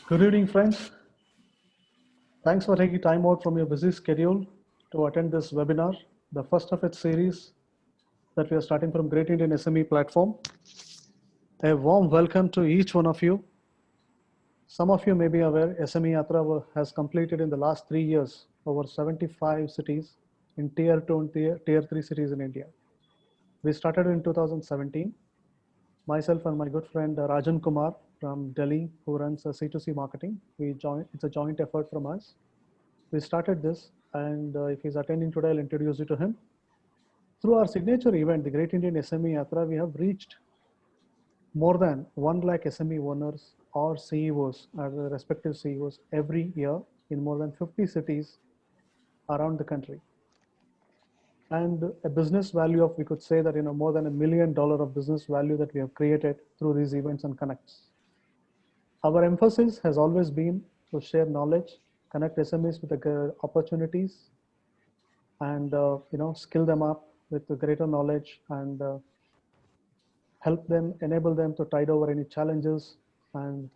Good evening, friends. Thanks for taking time out from your busy schedule to attend this webinar, the first of its series that we are starting from Great Indian SME platform. A warm welcome to each one of you. Some of you may be aware SME Yatra has completed in the last 3 years over 75 cities in Tier 2 and Tier 3 cities in India. We started in 2017. Myself and my good friend Rajan Kumar from Delhi, who runs C2C marketing, it's a joint effort from us. We started this, and if he's attending today, I'll introduce you to him. Through our signature event, the Great Indian SME Yatra, we have reached more than 1 lakh SME owners or CEOs, respective CEOs, every year in more than 50 cities around the country. And a business value of, we could say that, more than $1 million of business value that we have created through these events and connects. Our emphasis has always been to share knowledge, connect SMEs with the opportunities, and skill them up with the greater knowledge and help them, enable them to tide over any challenges and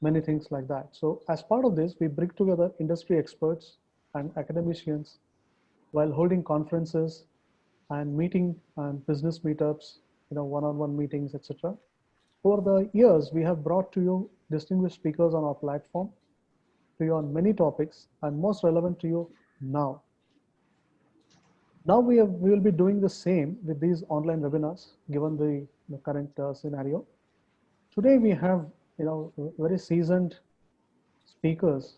many things like that. So as part of this, we bring together industry experts and academicians while holding conferences and meeting and business meetups, one-on-one meetings, etc. Over the years, we have brought to you distinguished speakers on our platform, to you on many topics, and most relevant to you now. Now we will be doing the same with these online webinars, given the current scenario. Today we have very seasoned speakers,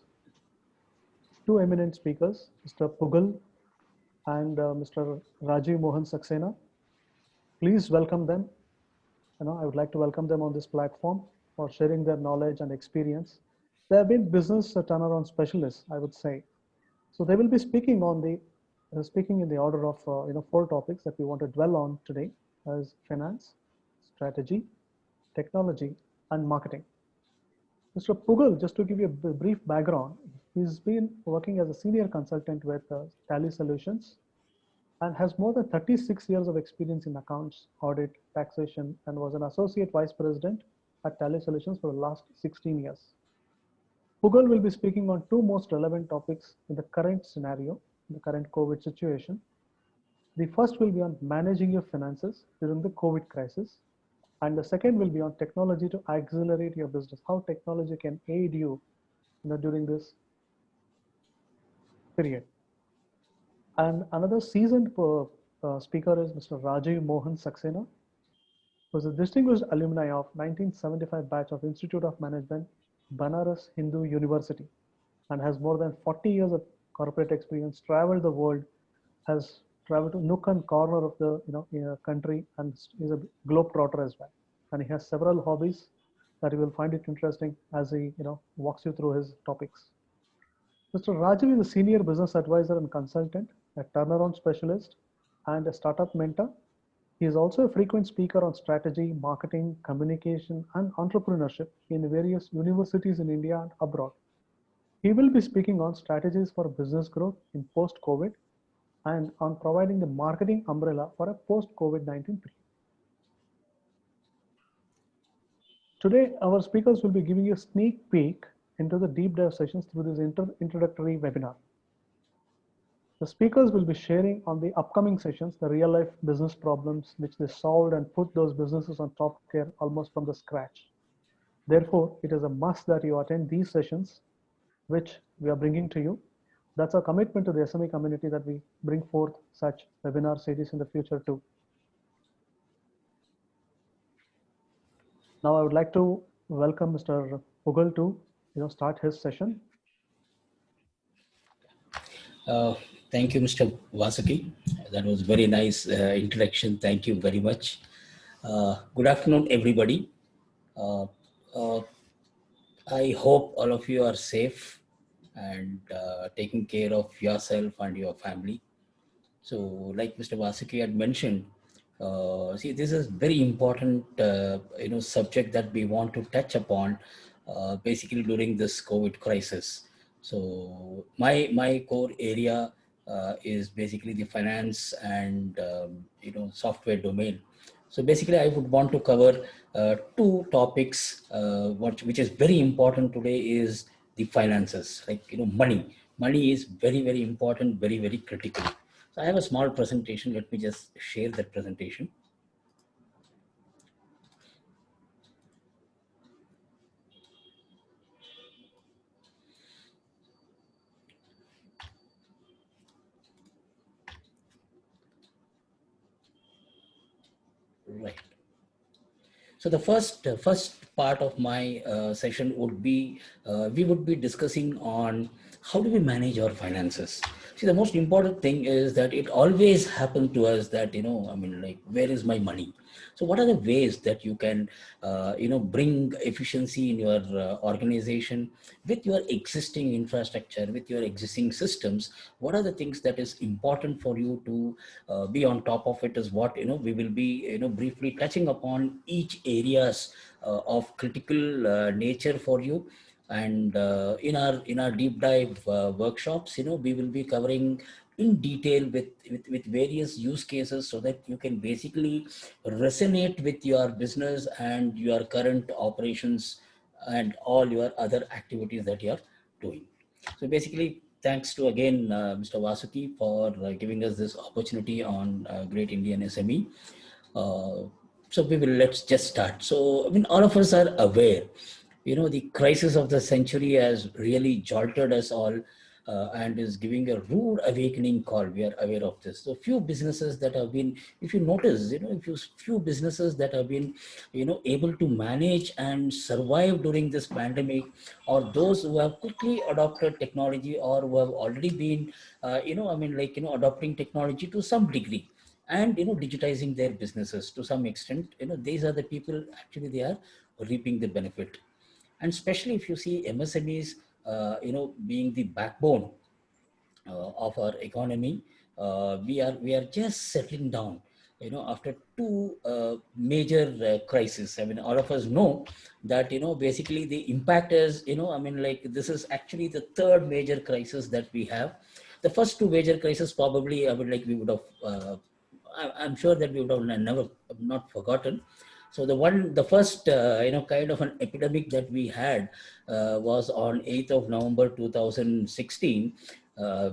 two eminent speakers, Mr. Pugal and Mr. Rajiv Mohan Saxena. Please welcome them. I would like to welcome them on this platform for sharing their knowledge and experience. They have been business turnaround specialists, I would say. So they will be speaking on speaking in the order of 4 topics that we want to dwell on today, as finance, strategy, technology, and marketing. Mr. Pugal, just to give you a brief background, he's been working as a senior consultant with Tally Solutions and has more than 36 years of experience in accounts, audit, taxation, and was an associate vice president at Tally Solutions for the last 16 years. Pugal will be speaking on 2 most relevant topics in the current scenario, the current COVID situation. The first will be on managing your finances during the COVID crisis. And the second will be on technology to accelerate your business, how technology can aid you, during this period. And another seasoned speaker is Mr. Rajiv Mohan Saxena, who is a distinguished alumni of 1975 batch of Institute of Management, Banaras Hindu University, and has more than 40 years of corporate experience, traveled the world, has traveled to nook and corner of the country, and is a globetrotter as well. And he has several hobbies that you will find it interesting as he walks you through his topics. Mr. Rajiv is a senior business advisor and consultant, a turnaround specialist, and a startup mentor. He is also a frequent speaker on strategy, marketing, communication, and entrepreneurship in various universities in India and abroad. He will be speaking on strategies for business growth in post-COVID and on providing the marketing umbrella for a post-COVID-19 period. Today, our speakers will be giving you a sneak peek into the deep dive sessions through this introductory webinar. The speakers will be sharing on the upcoming sessions, the real life business problems which they solved and put those businesses on top tier almost from the scratch. Therefore, it is a must that you attend these sessions, which we are bringing to you. That's our commitment to the SME community, that we bring forth such webinar series in the future too. Now I would like to welcome Mr. Pugal to start his session. Thank you, Mr. Vasaki. That was very nice introduction. Thank you very much. Good afternoon, everybody. I hope all of you are safe and taking care of yourself and your family. So, like Mr. Vasaki had mentioned, see, this is very important, subject that we want to touch upon, basically during this COVID crisis. So, my core area is basically the finance and software domain. So basically, I would want to cover two topics, which is very important today is the finances, like, money. Money is very, very important, very, very critical. So I have a small presentation. Let me just share that presentation. Right. So the first part of my session would be, we would be discussing on how do we manage our finances. See, the most important thing is that it always happened to us that, I mean, like, where is my money? So what are the ways that you can, bring efficiency in your organization with your existing infrastructure, with your existing systems? What are the things that is important for you to be on top of it is what, we will be, briefly touching upon each areas of critical nature for you. And in our deep dive workshops, we will be covering in detail with various use cases, so that you can basically resonate with your business and your current operations and all your other activities that you're doing. So basically, thanks to again Mr. Vasuki for giving us this opportunity on Great Indian SME. So let's just start. So I mean, all of us are aware, the crisis of the century has really jolted us all, and is giving a rude awakening call. We are aware of this. So few businesses that have been, if you notice, few businesses that have been, able to manage and survive during this pandemic, or those who have quickly adopted technology, or who have already been, adopting technology to some degree, and digitizing their businesses to some extent. These are the people, actually they are reaping the benefit. And especially if you see MSMEs, being the backbone of our economy, we are just settling down, after two major crises. I mean, all of us know that, basically the impact is, I mean, like, this is actually the third major crisis that we have. The first two major crises, probably, I would like, we would have, I'm sure that we would have never, not forgotten. So the first, kind of an epidemic that we had was on 8th of November 2016,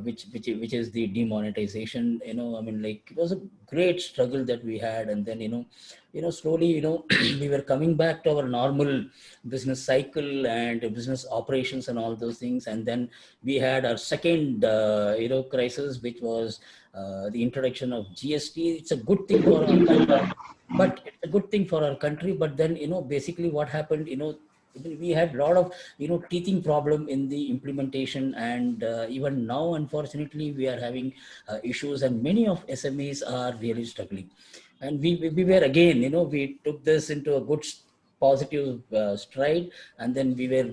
which is the demonetization. I mean, like, it was a great struggle that we had, and then, slowly, we were coming back to our normal business cycle and business operations and all those things. And then we had our second, crisis, which was the introduction of GST. It's a good thing for our country, but it's a good thing for our country. But then, basically what happened, we had a lot of, teething problem in the implementation. And even now, unfortunately, we are having issues, and many of SMEs are really struggling. And we were again, we took this into a good positive stride, and then we were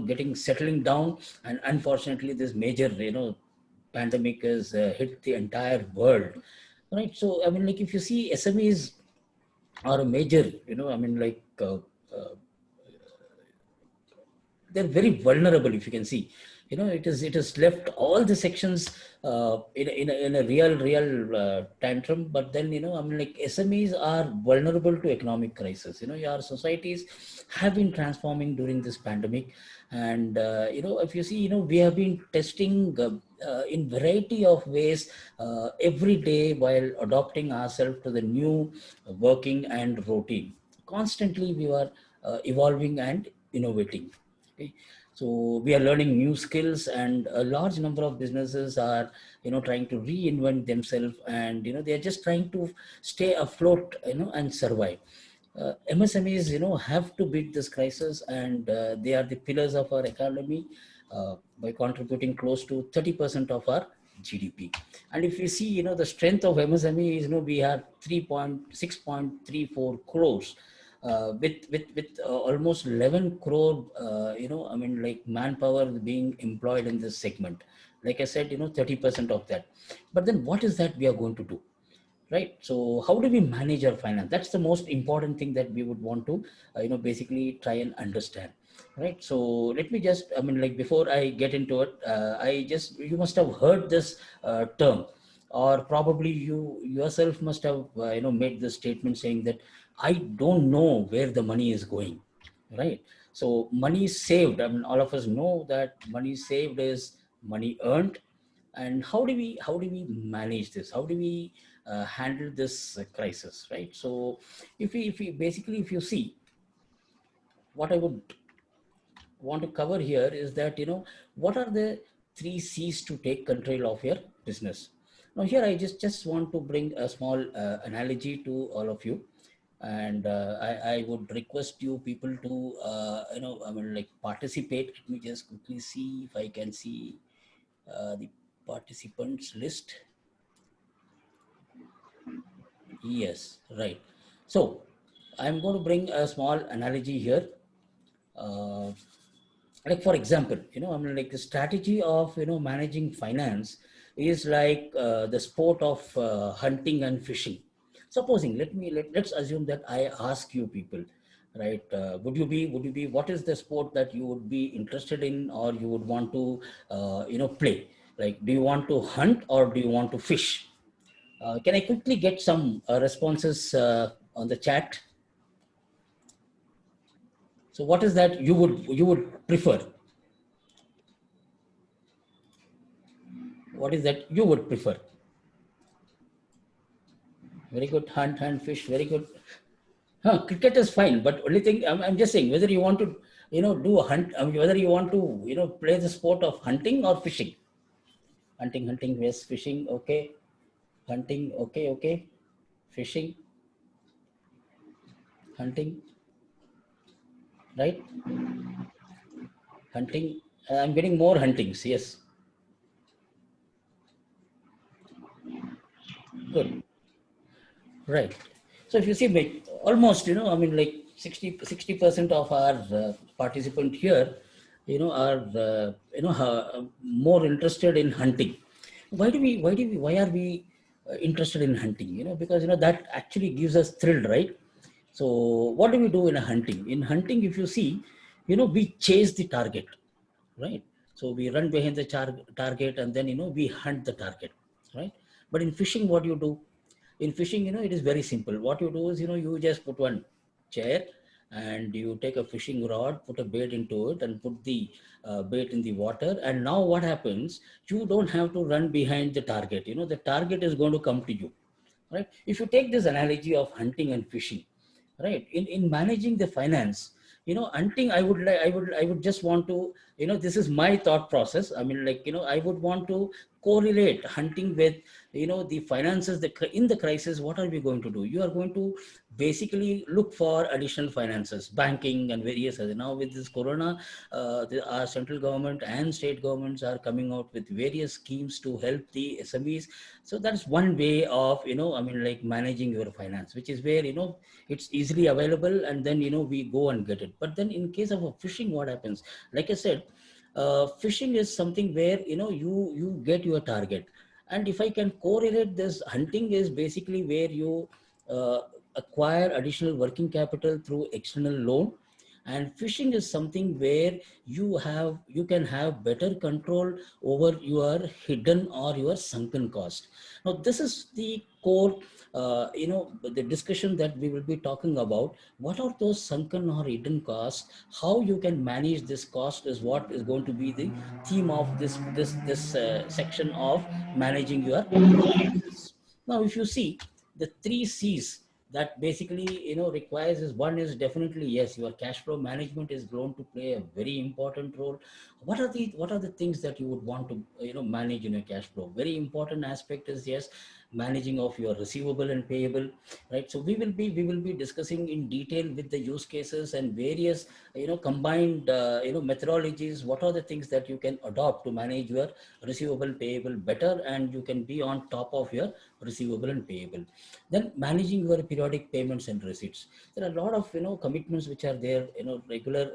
getting settling down. And unfortunately, this major, pandemic has hit the entire world, right? So I mean, like, if you see, SMEs are a major, I mean, like, they're very vulnerable. If you can see, it is left all the sections in a real tantrum. But then, I mean, like, SMEs are vulnerable to economic crisis. Your societies have been transforming during this pandemic. And if you see, we have been testing in variety of ways every day, while adopting ourselves to the new working and routine. Constantly we are evolving and innovating. Okay. So we are learning new skills, and a large number of businesses are, trying to reinvent themselves, and, they are just trying to stay afloat, and survive. MSMEs, have to beat this crisis, and they are the pillars of our economy, by contributing close to 30% of our GDP. And if you see, the strength of MSME is, we have 6.34 crores, with almost 11 crore, I mean, like, manpower being employed in this segment. Like I said, 30% of that. But then what is that we are going to do? Right? So how do we manage our finance? That's the most important thing that we would want to, basically try and understand. Right? So let me just, I mean, like, before I get into it, you must have heard this term, or probably you yourself must have, made this statement saying that, I don't know where the money is going, right? So money saved, I mean, all of us know that money saved is money earned. And how do we manage this? How do we handle this crisis, right? So if we basically, if you see, what I would want to cover here is that, what are the three C's to take control of your business. Now here I just want to bring a small analogy to all of you. And I would request you people to I mean, like, participate. Let me just quickly see if I can see the participants list. Yes, right. So I'm going to bring a small analogy here. uh, like, for example, I mean, like, the strategy of, managing finance is like the sport of hunting and fishing. Supposing, let's assume that I ask you people, right? Would you be what is the sport that you would be interested in, or you would want to play? Like, do you want to hunt or do you want to fish? Can I quickly get some responses on the chat? So what is that you would prefer? What is that you would prefer? Very good. Hunt and fish. Very good. Cricket is fine, but only thing I'm just saying, whether you want to, do a hunt, I mean, whether you want to, play the sport of hunting or fishing. Hunting, yes. Fishing, okay. Hunting, okay. Fishing, hunting, right? Hunting. I'm getting more huntings. Yes, good. Right. So if you see, almost, I mean, like, 60% of our participant here, are, more interested in hunting. Why are we interested in hunting? Because, that actually gives us thrill, right? So what do we do in a hunting? In hunting, if you see, we chase the target, right? So we run behind the target, and then, we hunt the target, right? But in fishing, what you do? In fishing, it is very simple. What you do is, you just put one chair, and you take a fishing rod, put a bait into it, and put the bait in the water. And now what happens? You don't have to run behind the target. The target is going to come to you, right? If you take this analogy of hunting and fishing, right, in managing the finance, hunting, I would just want to, this is my thought process. I mean, like, I would want to correlate hunting with, the finances. In the crisis, what are we going to do? You are going to basically look for additional finances, banking and various other. Now with this corona, our central government and state governments are coming out with various schemes to help the SMEs. So that's one way of, I mean, like, managing your finance, which is where, it's easily available, and then, we go and get it. But then in case of a fishing, what happens? Like I said, fishing is something where, you get your target. And if I can correlate this, hunting is basically where you uh, acquire additional working capital through external loan. And fishing is something where you can have better control over your hidden or your sunken cost. Now this is the core, the discussion that we will be talking about. What are those sunken or hidden costs? How you can manage this cost is what is going to be the theme of this section of managing your finances. Now if you see, the three C's that basically, requires is, one is definitely, yes, your cash flow management is going to play a very important role. What are the things that you would want to, manage in your cash flow? Very important aspect is, yes, managing of your receivable and payable, right? So we will be discussing in detail with the use cases and various, combined, methodologies. What are the things that you can adopt to manage your receivable payable better, and you can be on top of your receivable and payable. Then managing your periodic payments and receipts. There are a lot of, commitments which are there, regular,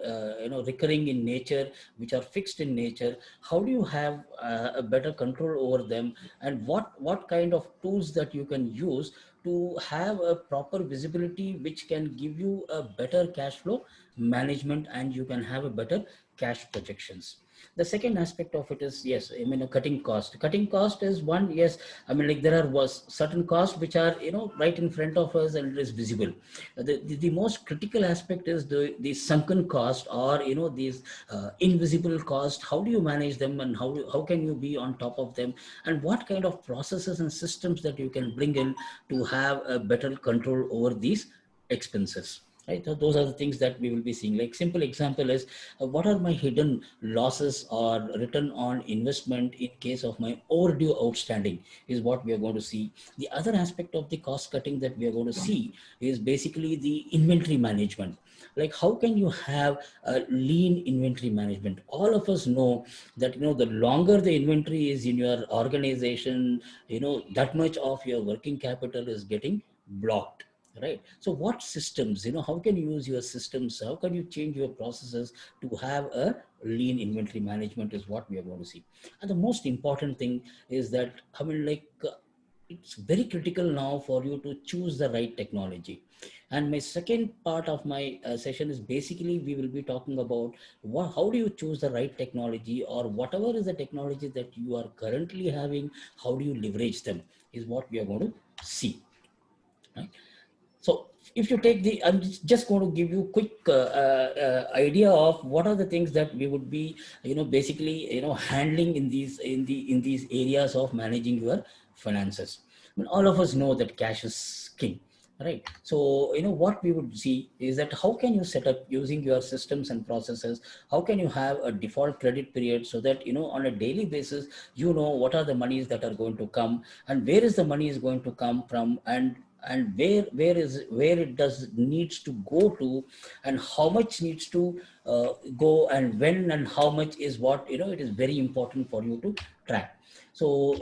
recurring in nature, which are fixed in nature. How do you have a better control over them? And what kind of tools that you can use to have a proper visibility, which can give you a better cash flow management, and you can have a better cash projections. The second aspect of it is, yes, I mean, cutting cost. Cutting cost is one, yes. I mean, like there are was certain costs which are, right in front of us and it is visible. The most critical aspect is the sunken cost, or, these invisible cost. How do you manage them, and how can you be on top of them? And what kind of processes and systems that you can bring in to have a better control over these expenses? Right, so those are the things that we will be seeing. Like simple example is, what are my hidden losses or return on investment in case of my overdue outstanding, is what we are going to see. The other aspect of the cost cutting that we are going to see is basically the inventory management. Like how can you have a lean inventory management? All of us know that, the longer the inventory is in your organization, that much of your working capital is getting blocked. Right. So what systems, how can you use your systems? How can you change your processes to have a lean inventory management, is what we are going to see. And the most important thing is that, I mean, it's very critical now for you to choose the right technology. And my second part of my session is basically we will be talking about how do you choose the right technology, or whatever is the technology that you are currently having, how do you leverage them, is what we are going to see. Right? So if you take I'm just going to give you quick idea of what are the things that we would be, basically, handling in these areas of managing your finances. I mean, all of us know that cash is king, right? So, what we would see is that how can you set up using your systems and processes? How can you have a default credit period so that, on a daily basis, what are the monies that are going to come, and where is the money is going to come from, and where it does needs to go to, and how much needs to go, and when and how much is what, it is very important for you to track. So,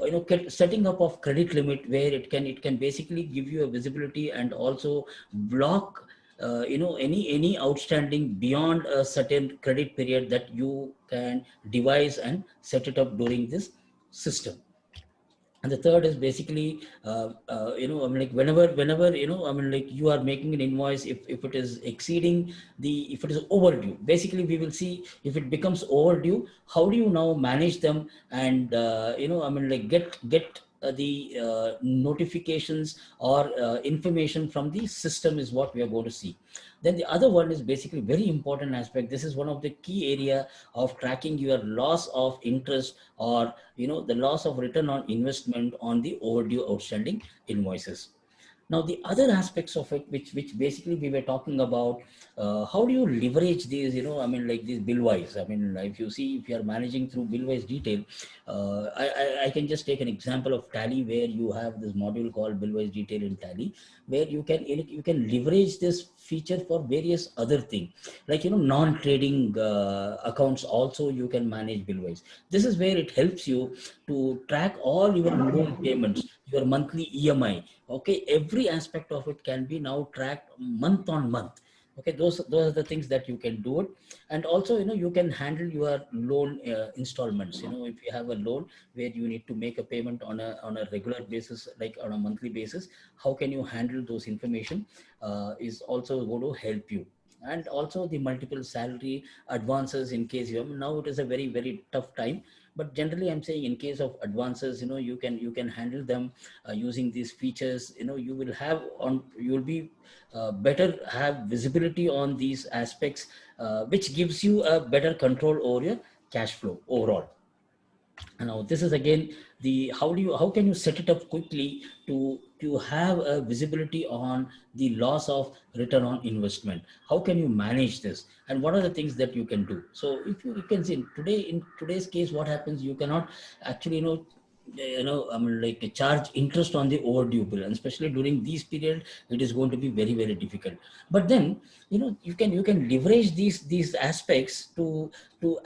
setting up of credit limit, where it can basically give you a visibility and also block any outstanding beyond a certain credit period that you can devise and set it up during this system. And the third is basically, I mean, like whenever, I mean, like you are making an invoice, if it is exceeding if it is overdue, basically we will see if it becomes overdue, how do you now manage them, and, I mean, like get the notifications or information from the system, is what we are going to see. Then the other one is basically very important aspect. This is one of the key area of tracking your loss of interest, or, the loss of return on investment on the overdue outstanding invoices. Now, the other aspects of it, which basically we were talking about, how do you leverage these, I mean, like these bill-wise? I mean, if you see, if you are managing through bill-wise detail, I can just take an example of Tally, where you have this module called bill-wise detail in Tally, where you can leverage this feature for various other things, like, non-trading accounts also you can manage bill-wise. This is where it helps you to track all your loan payments, your monthly EMI. Okay, every aspect of it can be now tracked month on month. Okay, those are the things that you can do it. And also, you can handle your loan installments. If you have a loan where you need to make a payment on a regular basis, like on a monthly basis, how can you handle those information, is also going to help you. And also the multiple salary advances, in case now it is a very, very tough time, but generally I'm saying in case of advances, you can handle them using these features. You will be better have visibility on these aspects, which gives you a better control over your cash flow overall. And now this is again the how can you set it up quickly to have a visibility on the loss of return on investment? How can you manage this, and what are the things that you can do? So if you can see in today's case, what happens, you cannot actually, I mean, like charge interest on the overdue bill, and especially during these period, it is going to be very, very difficult. But then, you can leverage these aspects to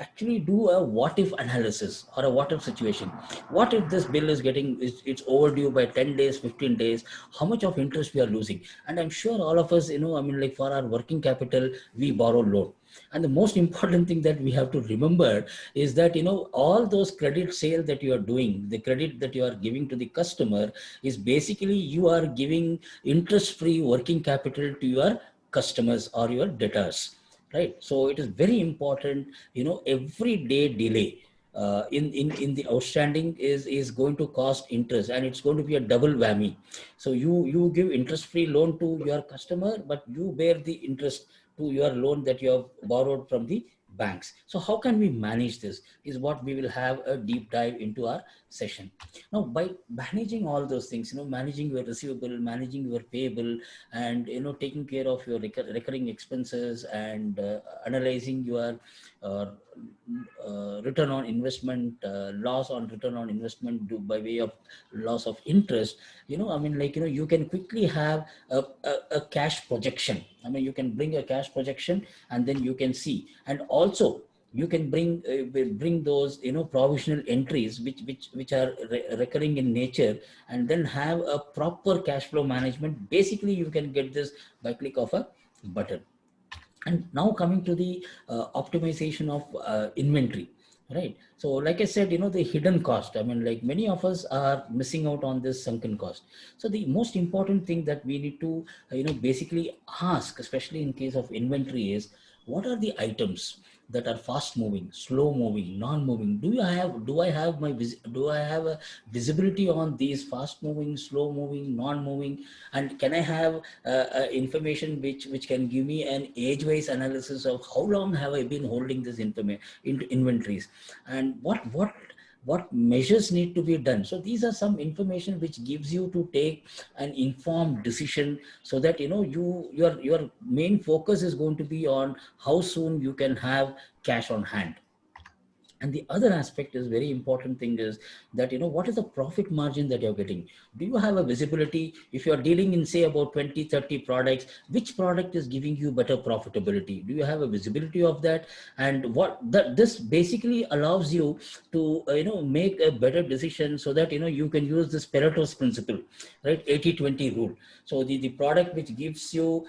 actually do a what if analysis, or a what if situation. What if this bill is it's overdue by 10 days, 15 days? How much of interest we are losing? And I'm sure all of us, I mean, like for our working capital, we borrow loan. And the most important thing that we have to remember is that, all those credit sale that you are doing, the credit that you are giving to the customer, is basically you are giving interest free working capital to your customers or your debtors. right? So it is very important, every day delay in the outstanding is going to cost interest, and it's going to be a double whammy. So you give interest free loan to your customer, but you bear the interest to your loan that you have borrowed from the banks. So how can we manage this is what we will have a deep dive into our session. Now, by managing all those things, managing your receivable, managing your payable, and taking care of your recurring expenses, and analyzing your uh, return on investment, loss on return on investment by way of loss of interest, you can quickly have a cash projection. You can bring a cash projection, and then you can see, and also you can bring those provisional entries which are recurring in nature, and then have a proper cash flow management. Basically, you can get this by click of a button. And now coming to the optimization of inventory, right? So like I said, the hidden cost, like many of us are missing out on this sunken cost. So the most important thing that we need to basically ask, especially in case of inventory, is what are the items that are fast moving, slow moving, non moving? Do I have a visibility on these fast moving, slow moving, non moving? And can I have information which can give me an age wise analysis of how long have I been holding this inventories, and what measures need to be done? So these are some information which gives you to take an informed decision, so that your main focus is going to be on how soon you can have cash on hand. And the other aspect is very important thing is that what is the profit margin that you're getting? Do you have a visibility? If you're dealing in say about 20-30 products, which product is giving you better profitability? Do you have a visibility of that? And what that this basically allows you to make a better decision, so that you can use this Pareto's principle, right? 80-20 rule. So the product which gives you,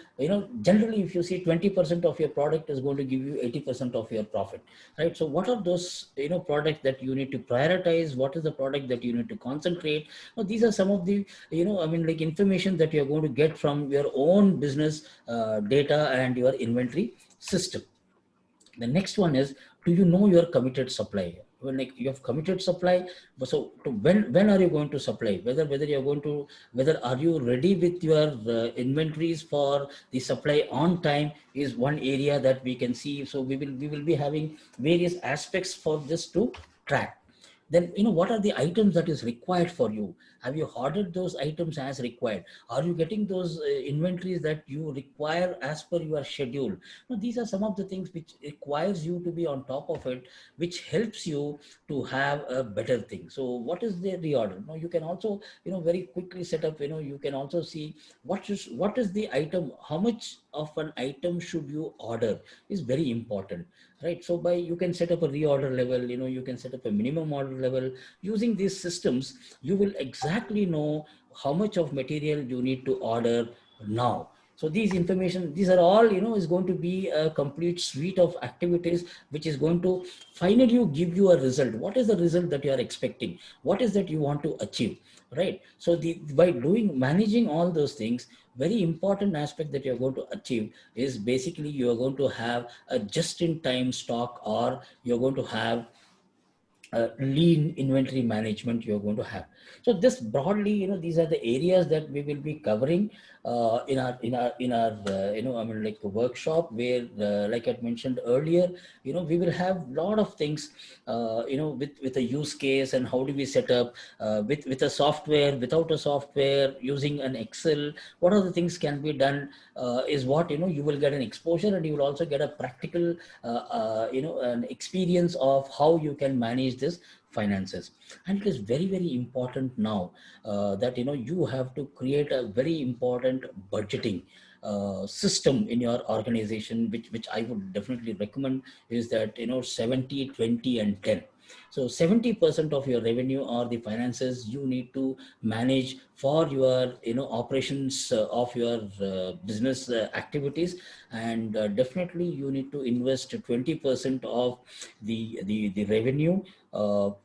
generally if you see 20% of your product is going to give you 80% of your profit, right? So what are those products that you need to prioritize? What is the product that you need to concentrate? Now, these are some of the like information that you're going to get from your own business data and your inventory system. The next one is, do you know your committed supply? When like you have committed supply, so when are you going to supply? Whether you're going to, whether are you ready with your inventories for the supply on time is one area that we can see. So we will be having various aspects for this to track. Then what are the items that is required for you? Have you ordered those items as required? Are you getting those inventories that you require as per your schedule? Now, these are some of the things which requires you to be on top of it, which helps you to have a better thing. So what is the reorder? Now you can also very quickly set up, you can also see what is the item, how much of an item should you order is very important, right? So by you can set up a reorder level, you can set up a minimum order level. Using these systems, you will exactly know how much of material you need to order now. So these information, these are all is going to be a complete suite of activities which is going to finally give you a result. What is the result that you are expecting? What is that you want to achieve, right? So by doing managing all those things, very important aspect that you're going to achieve is basically you are going to have a just in time stock, or you're going to have lean inventory management you're going to have. So this broadly, these are the areas that we will be covering in our like a workshop, where like I mentioned earlier, we will have a lot of things with a use case, and how do we set up with a software, without a software, using an Excel, what are the things can be done, is what you will get an exposure, and you will also get a practical an experience of how you can manage this finances. And it is very very important now that you have to create a very important budgeting system in your organization, which I would definitely recommend, is that 70 20 and 10. So 70% of your revenue or the finances you need to manage for your operations of your business activities, and definitely you need to invest 20% of the revenue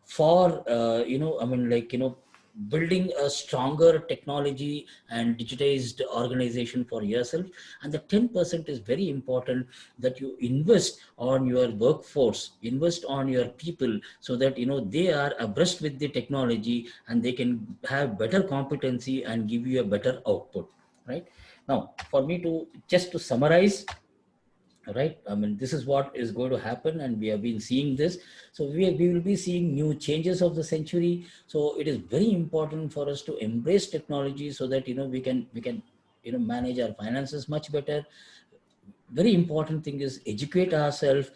for like building a stronger technology and digitized organization for yourself. And the 10% is very important, that you invest on your workforce, invest on your people, so that they are abreast with the technology and they can have better competency and give you a better output. Right now, for me to just to summarize, right, I mean, this is what is going to happen, and we have been seeing this. So we will be seeing new changes of the century. So it is very important for us to embrace technology, so that we can manage our finances much better. Very important thing is educate ourselves,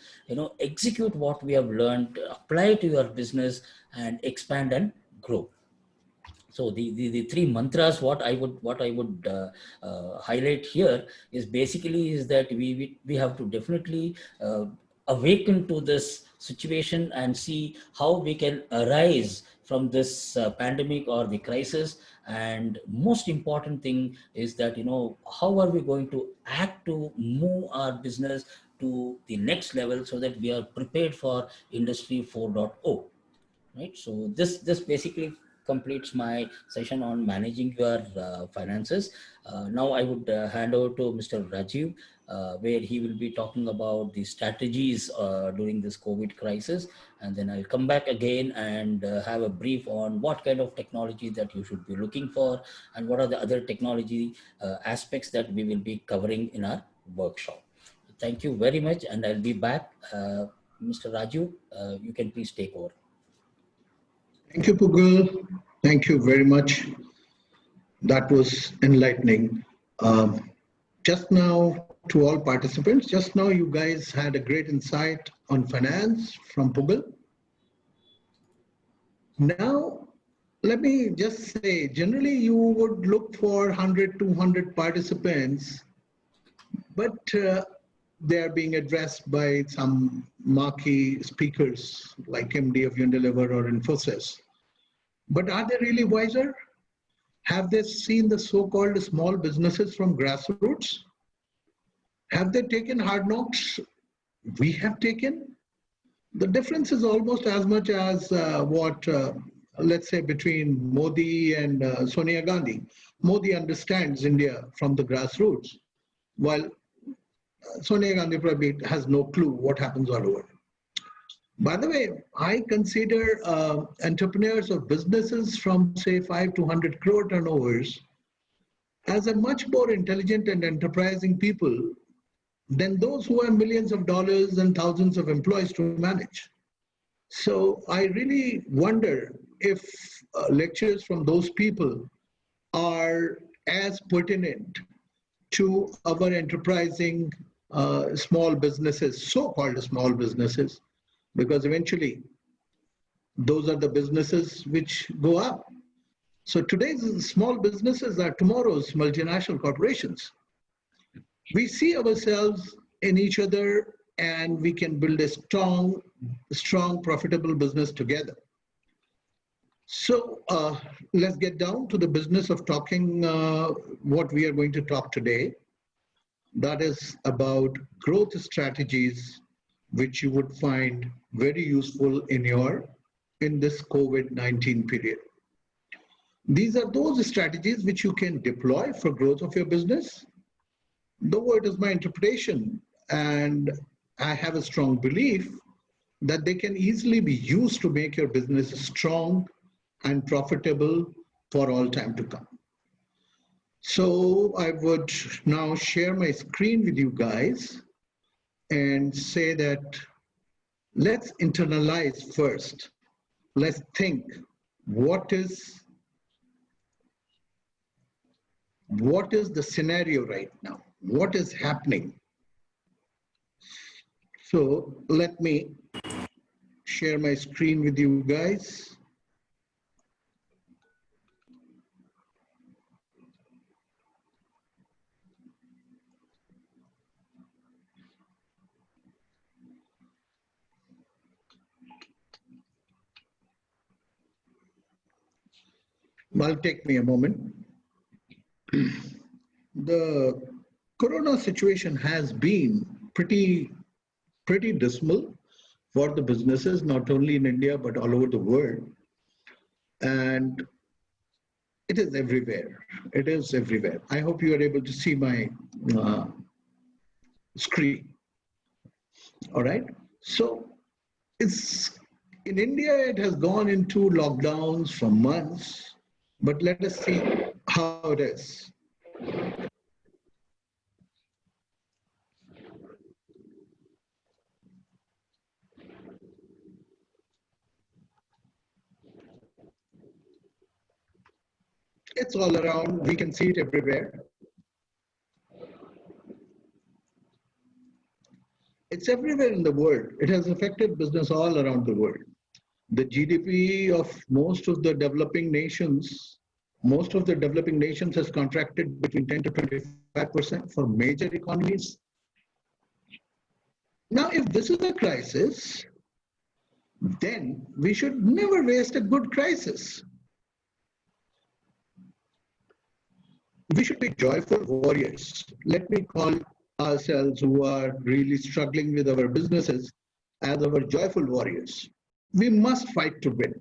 execute what we have learned, apply to your business, and expand and grow. So the three mantras, what I would highlight here is basically is that we have to definitely awaken to this situation and see how we can arise from this pandemic or the crisis. And most important thing is that how are we going to act to move our business to the next level, so that we are prepared for industry 4.0. Right, so this basically completes my session on managing your finances. Now I would hand over to Mr. Rajiv, where he will be talking about the strategies during this COVID crisis, and then I'll come back again and have a brief on what kind of technology that you should be looking for, and what are the other technology aspects that we will be covering in our workshop. Thank you very much, and I'll be back. Mr. Raju, you can please take over. Thank you, Pugal. Thank you very much. That was enlightening. Just now, to all participants, just now you guys had a great insight on finance from Pugal. Now, let me just say, generally you would look for 100, 200 participants, but they are being addressed by some marquee speakers like MD of Unilever or Infosys. But are they really wiser? Have they seen the so-called small businesses from grassroots? Have they taken hard knocks we have taken? The difference is almost as much as let's say, between Modi and Sonia Gandhi. Modi understands India from the grassroots, while Sonia Gandhi probably has no clue what happens all over. By the way, I consider entrepreneurs or businesses from, say, 5 to 100 crore turnovers as a much more intelligent and enterprising people than those who have millions of dollars and thousands of employees to manage. So I really wonder if lectures from those people are as pertinent to our enterprising small businesses, so-called small businesses, because eventually those are the businesses which go up. So today's small businesses are tomorrow's multinational corporations. We see ourselves in each other, and we can build a strong, profitable business together. So let's get down to the business of talking what we are going to talk today. That is about growth strategies, which you would find very useful in this COVID-19 period. These are those strategies which you can deploy for growth of your business. Though it is my interpretation, and I have a strong belief that they can easily be used to make your business strong and profitable for all time to come. So I would now share my screen with you guys and say that let's internalize first. Let's think, what is the scenario right now? What is happening? So let me share my screen with you guys. Well, take me a moment. The corona situation has been pretty dismal for the businesses, not only in India, but all over the world. And It is everywhere. It is everywhere. I hope you are able to see my screen. All right. So it's in India, it has gone into lockdowns for months, but let us see how it is. It's all around. We can see it everywhere. It's everywhere in the world. It has affected business all around the world. The GDP of most of the developing nations has contracted between 10 to 25% for major economies. Now, if this is a crisis, then we should never waste a good crisis. We should be joyful warriors. Let me call ourselves who are really struggling with our businesses as our joyful warriors. We must fight to win.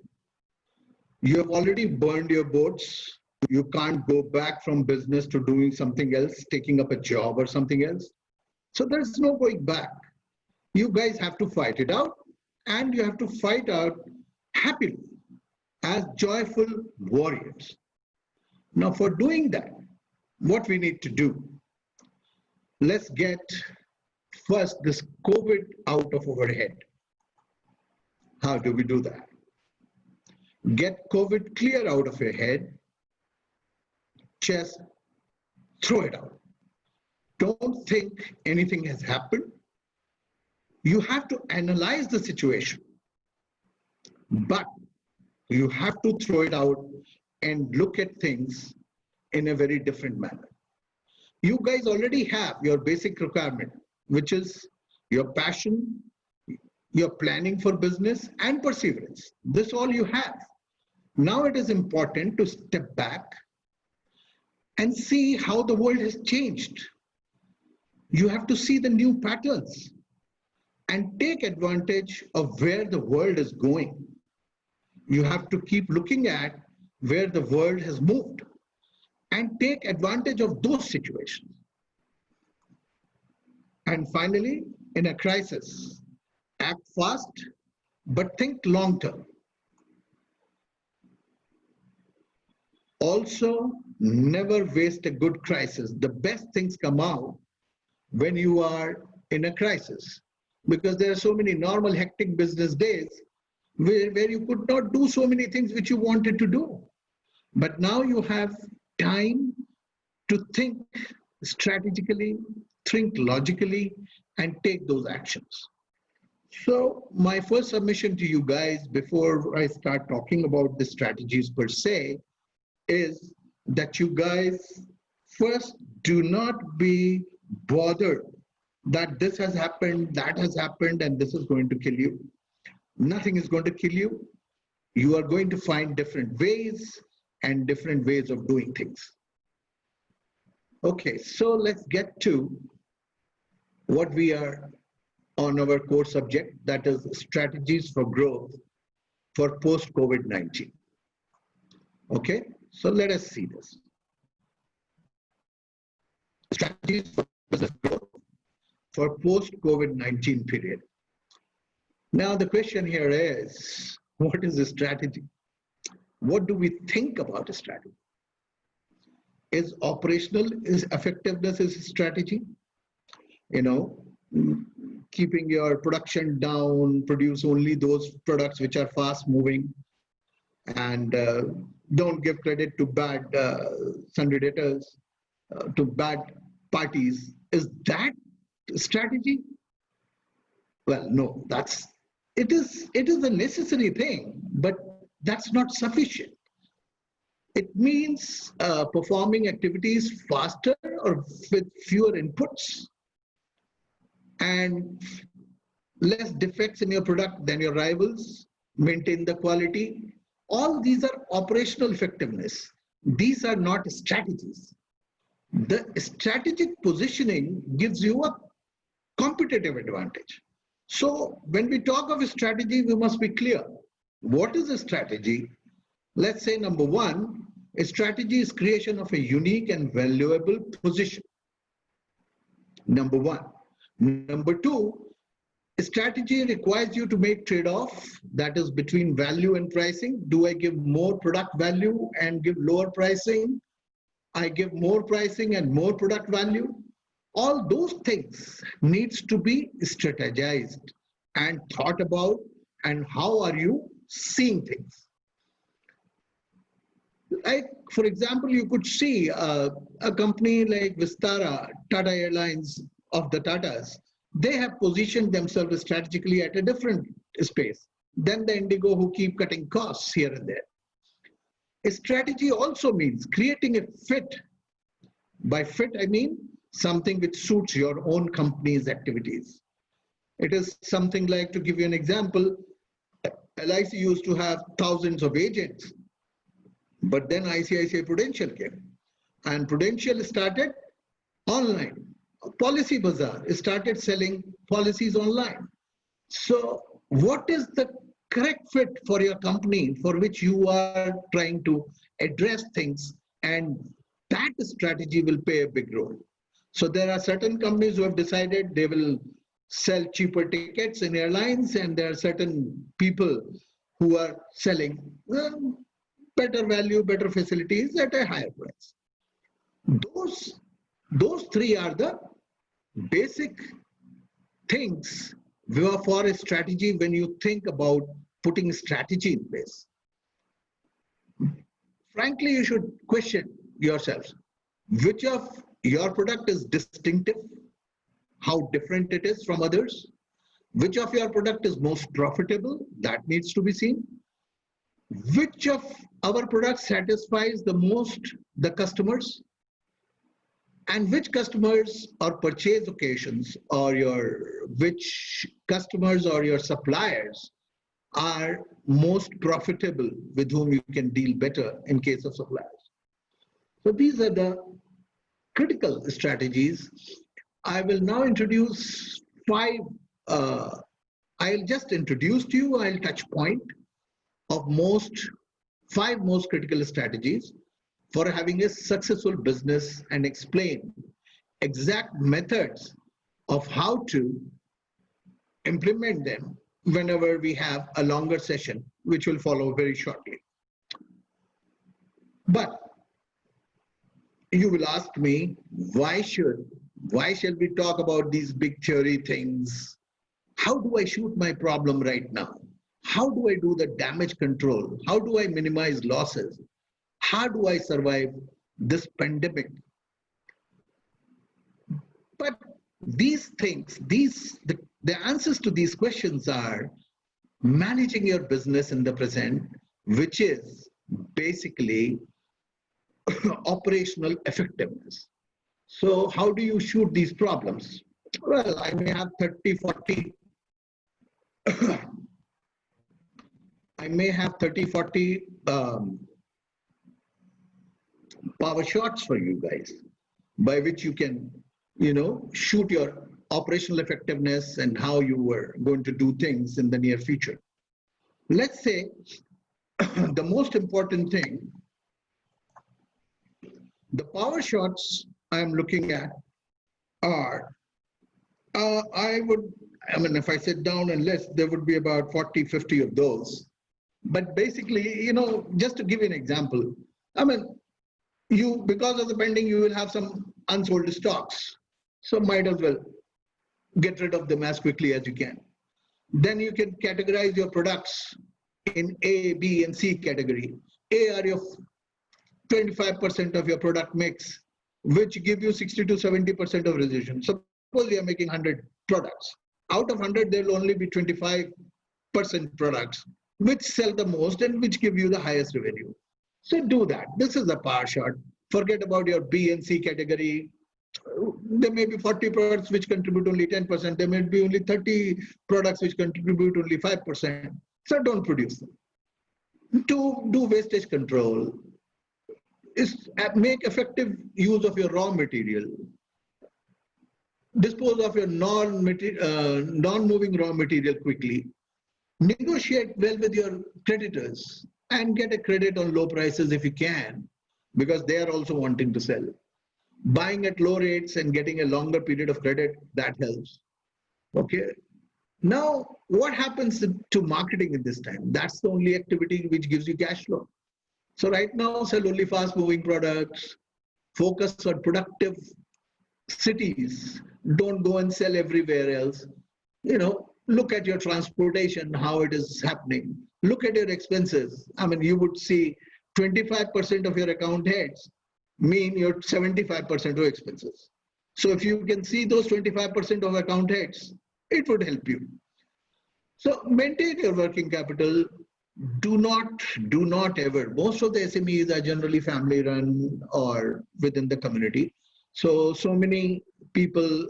You have already burned your boats. You can't go back from business to doing something else, taking up a job or something else. So there's no going back. You guys have to fight it out, and you have to fight out happily as joyful warriors. Now, for doing that, what we need to do, let's get first this COVID out of our head. How do we do that? Get COVID clear out of your head. Just throw it out. Don't think anything has happened. You have to analyze the situation, but you have to throw it out and look at things in a very different manner. You guys already have your basic requirement, which is your passion, your planning for business, and perseverance. This all you have. Now it is important to step back and see how the world has changed. You have to see the new patterns and take advantage of where the world is going. You have to keep looking at where the world has moved and take advantage of those situations. And finally, in a crisis, act fast, but think long term. Also, never waste a good crisis. The best things come out when you are in a crisis, because there are so many normal hectic business days where you could not do so many things which you wanted to do. But now you have time to think strategically, think logically, and take those actions. So my first submission to you guys before I start talking about the strategies per se is that you guys first do not be bothered that this has happened, that has happened, and this is going to kill you. Nothing is going to kill you. You are going to find different ways and different ways of doing things. Okay, so let's get to what we are on our core subject, that is strategies for growth for post-COVID-19. Okay, so let us see this. Strategies for business growth for post-COVID-19 period. Now the question here is, what is a strategy? What do we think about a strategy? Is effectiveness is a strategy? You know, keeping your production down, produce only those products which are fast moving, and don't give credit to bad sundry debtors, to bad parties. Is that strategy? Well, no, it is a necessary thing, but that's not sufficient. It means performing activities faster or with fewer inputs and less defects in your product than your rivals, maintain the quality. All these are operational effectiveness. These are not strategies. The strategic positioning gives you a competitive advantage. So when we talk of a strategy, we must be clear. What is a strategy? Let's say number one A strategy is creation of a unique and valuable position. Number one. Number two, a strategy requires you to make trade-off, that is between value and pricing. Do I give more product value and give lower pricing? I give more pricing and more product value. All those things needs to be strategized and thought about, and how are you seeing things. Like, for example, you could see a company like Vistara, Tata Airlines of the Tatas, they have positioned themselves strategically at a different space than the Indigo, who keep cutting costs here and there. A strategy also means creating a fit. By fit, I mean something which suits your own company's activities. It is something like, to give you an example, LIC used to have thousands of agents, but then ICICI Prudential came, and Prudential started online. Policy Bazaar started selling policies online. So what is the correct fit for your company for which you are trying to address things, and that strategy will play a big role. So there are certain companies who have decided they will sell cheaper tickets in airlines, and there are certain people who are selling better value, better facilities at a higher price. Those three are the basic things for a strategy when you think about putting strategy in place. Frankly, you should question yourselves, which of your product is distinctive, how different it is from others, which of your product is most profitable, that needs to be seen, which of our products satisfies the most the customers, and which customers or purchase occasions or which customers or your suppliers are most profitable, with whom you can deal better in case of suppliers. So these are the critical strategies. I will now introduce five. I'll just introduce to you, I'll touch point of five most critical strategies for having a successful business, and explain exact methods of how to implement them whenever we have a longer session, which will follow very shortly. But you will ask me, why shall we talk about these big theory things? How do I shoot my problem right now? How do I do the damage control? How do I minimize losses? How do I survive this pandemic? But these things, the answers to these questions are managing your business in the present, which is basically operational effectiveness. So how do you shoot these problems? Well, I may have 30, 40 power shots for you guys, by which you can, shoot your operational effectiveness and how you were going to do things in the near future. Let's say the most important thing, the power shots I'm looking at are, if I sit down and list, there would be about 40, 50 of those. But basically, just to give you an example, because of the pending, you will have some unsold stocks. So might as well get rid of them as quickly as you can. Then you can categorize your products in A, B, and C category. A are your 25% of your product mix, which give you 60 to 70% of resolution. Suppose you are making 100 products. Out of 100, there will only be 25% products which sell the most and which give you the highest revenue. So do that. This is a power shot. Forget about your B and C category. There may be 40 products which contribute only 10%. There may be only 30 products which contribute only 5%. So don't produce them. To do wastage control is make effective use of your raw material. Dispose of your non-moving raw material quickly. Negotiate well with your creditors and get a credit on low prices if you can. because they are also wanting to sell. Buying at low rates and getting a longer period of credit, that helps. Okay. Now, what happens to marketing in this time? That's the only activity which gives you cash flow. So right now, sell only fast-moving products, focus on productive cities. Don't go and sell everywhere else. Look at your transportation, how it is happening. Look at your expenses. I mean, you would see 25% of your account heads mean your 75% of expenses. So if you can see those 25% of account heads, it would help you. So maintain your working capital. Do not ever. Most of the SMEs are generally family run or within the community. So many people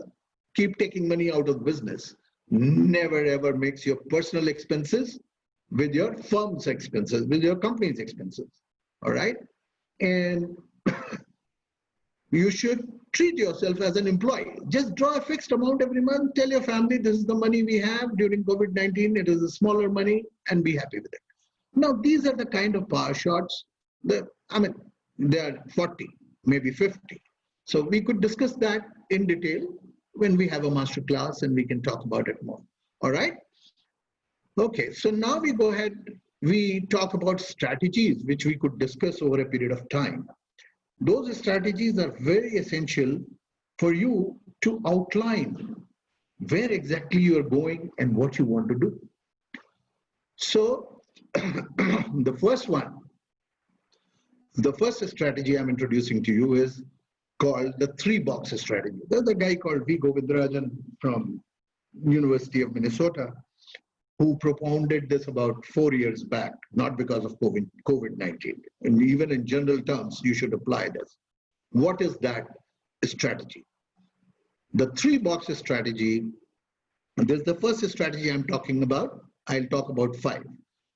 keep taking money out of business. Never ever mix your personal expenses with your firm's expenses, with your company's expenses. All right. And you should treat yourself as an employee. Just draw a fixed amount every month. Tell your family this is the money we have during COVID-19. It is a smaller money and be happy with it. Now, these are the kind of power shots that, they are 40, maybe 50. So we could discuss that in detail when we have a master class and we can talk about it more. All right. Okay. So now we go ahead. We talk about strategies which we could discuss over a period of time. Those strategies are very essential for you to outline where exactly you are going and what you want to do. So the first strategy I'm introducing to you is called the 3-box strategy. There's a guy called V. Govindarajan from University of Minnesota who propounded this about 4 years back, not because of COVID-19. And even in general terms, you should apply this. What is that strategy? The 3-box strategy, this is the first strategy I'm talking about. I'll talk about 5.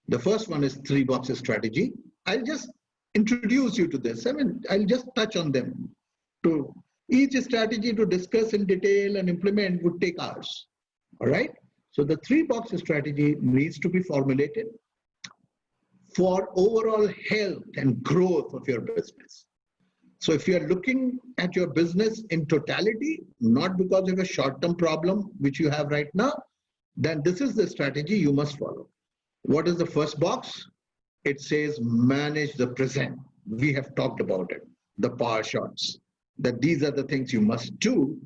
The first one is 3-box strategy. I'll just introduce you to this. I'll just touch on them. To each strategy to discuss in detail and implement would take hours. All right. So the 3-box strategy needs to be formulated for overall health and growth of your business. So if you're looking at your business in totality, not because of a short-term problem which you have right now, then this is the strategy you must follow. What is the first box? It says manage the present. We have talked about it, the power shots, that these are the things you must do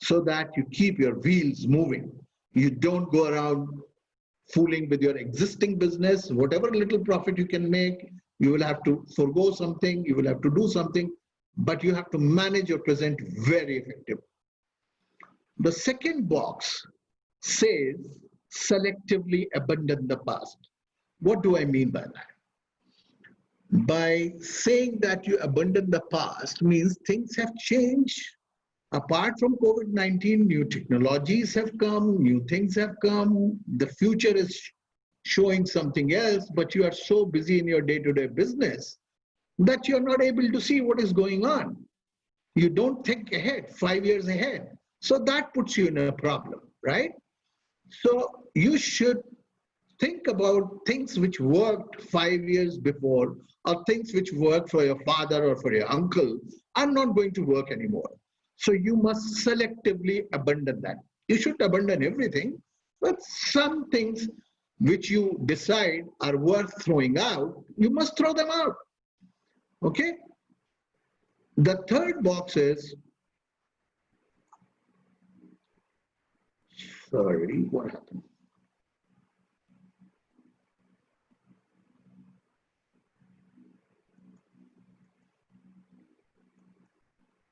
so that you keep your wheels moving. You don't go around fooling with your existing business. Whatever little profit you can make, you will have to forego something, you will have to do something, but you have to manage your present very effectively. The second box says selectively abandon the past. What do I mean by that? By saying that you abandon the past means things have changed. Apart from COVID-19, new technologies have come, new things have come. The future is showing something else, but you are so busy in your day-to-day business that you're not able to see what is going on. You don't think ahead, 5 years ahead. So that puts you in a problem, right? So you should think about things which worked 5 years before, or things which worked for your father or for your uncle are not going to work anymore. So you must selectively abandon that. You should abandon everything, but some things which you decide are worth throwing out, you must throw them out. Okay? The third box is, sorry, what happened?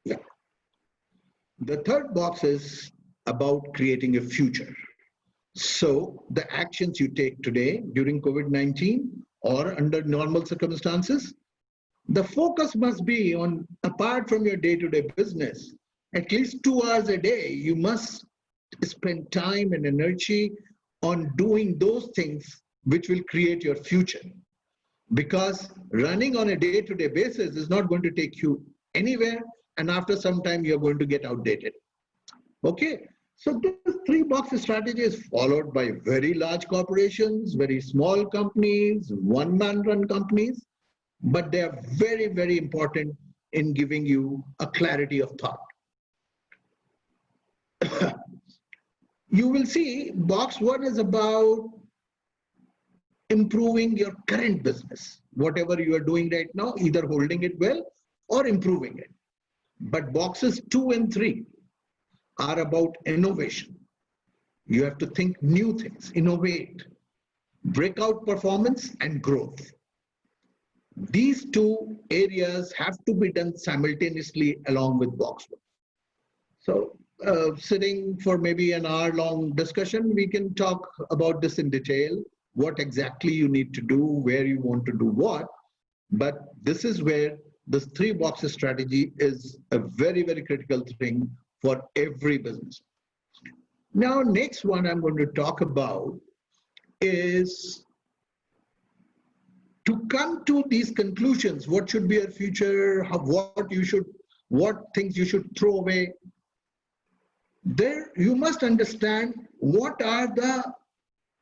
Yeah. The third box is about creating a future. So the actions you take today during COVID-19 or under normal circumstances, the focus must be on, apart from your day-to-day business, at least 2 hours a day, you must spend time and energy on doing those things which will create your future. Because running on a day-to-day basis is not going to take you anywhere, and after some time you're going to get outdated. Okay, so this 3-box strategy is followed by very large corporations, very small companies, one-man run companies. but they are very, very important in giving you a clarity of thought. You will see box 1 is about improving your current business. Whatever you are doing right now, either holding it well or improving it. But boxes 2 and 3 are about innovation. You have to think new things, innovate, breakout performance and growth. These 2 areas have to be done simultaneously along with box 1. So sitting for maybe an hour-long discussion, we can talk about this in detail, what exactly you need to do, where you want to do what. But this is where this 3 boxes strategy is a very, very critical thing for every business. Now, next one I'm going to talk about is to come to these conclusions. What should be your future? What things you should throw away? There, you must understand what are the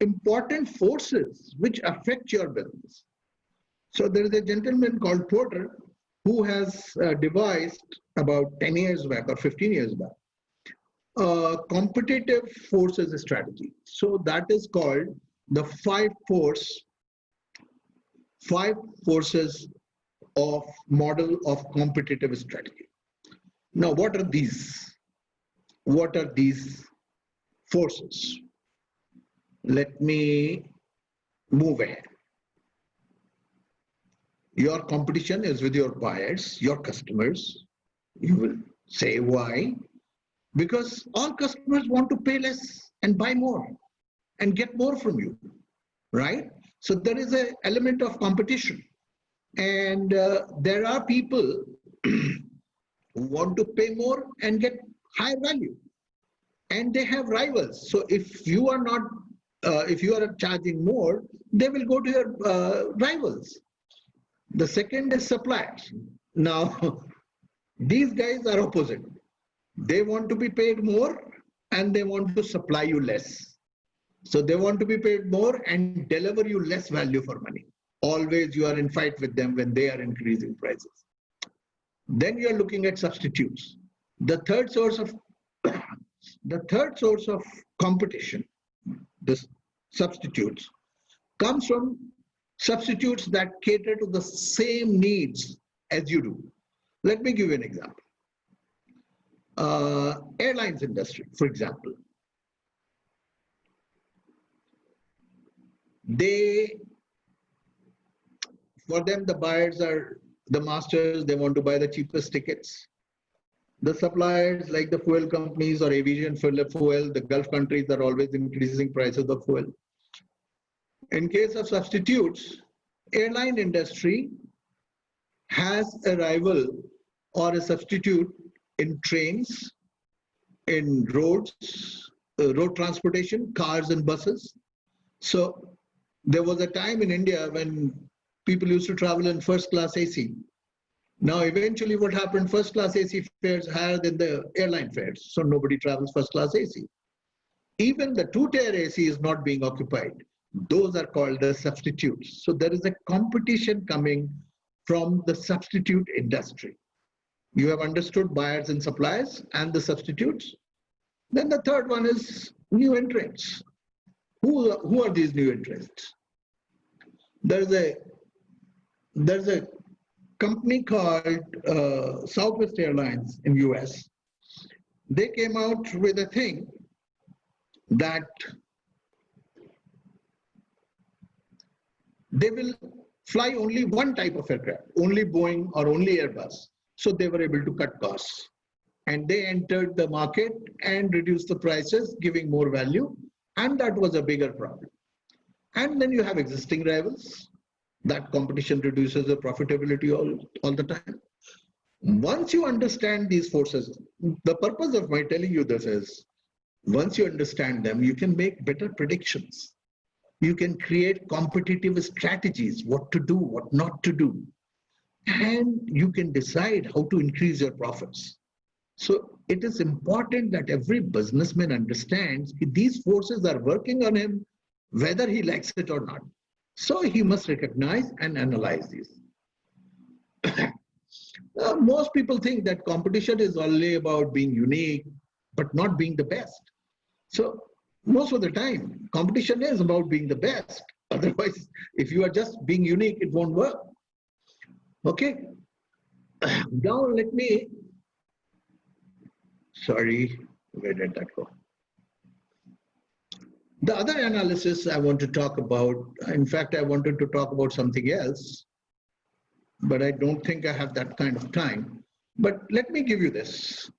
important forces which affect your business. So there is a gentleman called Porter who has devised about 10 years back or 15 years back a competitive forces strategy. So that is called the 5 forces of model of competitive strategy. Now, what are these? What are these forces? Let me move ahead. Your competition is with your buyers, your customers. You will say why? Because all customers want to pay less and buy more and get more from you, right? So there is an element of competition. And there are people who want to pay more and get higher value. And they have rivals. So if you are not, if you are charging more, they will go to your rivals. The second is suppliers. Now, these guys are opposite. They want to be paid more and they want to supply you less. So they want to be paid more and deliver you less value for money. Always you are in fight with them when they are increasing prices. Then you are looking at substitutes. The third source of competition, this substitutes, comes from substitutes that cater to the same needs as you do. Let me give you an example. Airlines industry, for example. For them, the buyers are the masters. They want to buy the cheapest tickets. The suppliers like the fuel companies or aviation fuel, the Gulf countries are always increasing prices of fuel. In case of substitutes, airline industry has a rival or a substitute in trains, in roads, road transportation, cars and buses. So there was a time in India when people used to travel in first class AC. Now, eventually what happened, first class AC fares higher than the airline fares. So nobody travels first class AC. Even the 2-tier AC is not being occupied. Those are called the substitutes. So there is a competition coming from the substitute industry. You have understood buyers and suppliers and the substitutes. Then the third one is new entrants. Who are these new entrants? There's a company called Southwest Airlines in US. They came out with a thing that they will fly only one type of aircraft, only Boeing or only Airbus. So they were able to cut costs. And they entered the market and reduced the prices, giving more value. And that was a bigger problem. And then you have existing rivals. That competition reduces the profitability all the time. Once you understand these forces, the purpose of my telling you this is, once you understand them, you can make better predictions. You can create competitive strategies, what to do, what not to do. And you can decide how to increase your profits. So it is important that every businessman understands these forces are working on him, whether he likes it or not. So he must recognize and analyze these. Most people think that competition is only about being unique, but not being the best. So most of the time, competition is about being the best. Otherwise, if you are just being unique, it won't work. Okay. Now let me, sorry, where did that go? The other analysis I want to talk about, in fact, I wanted to talk about something else, but I don't think I have that kind of time. But let me give you this.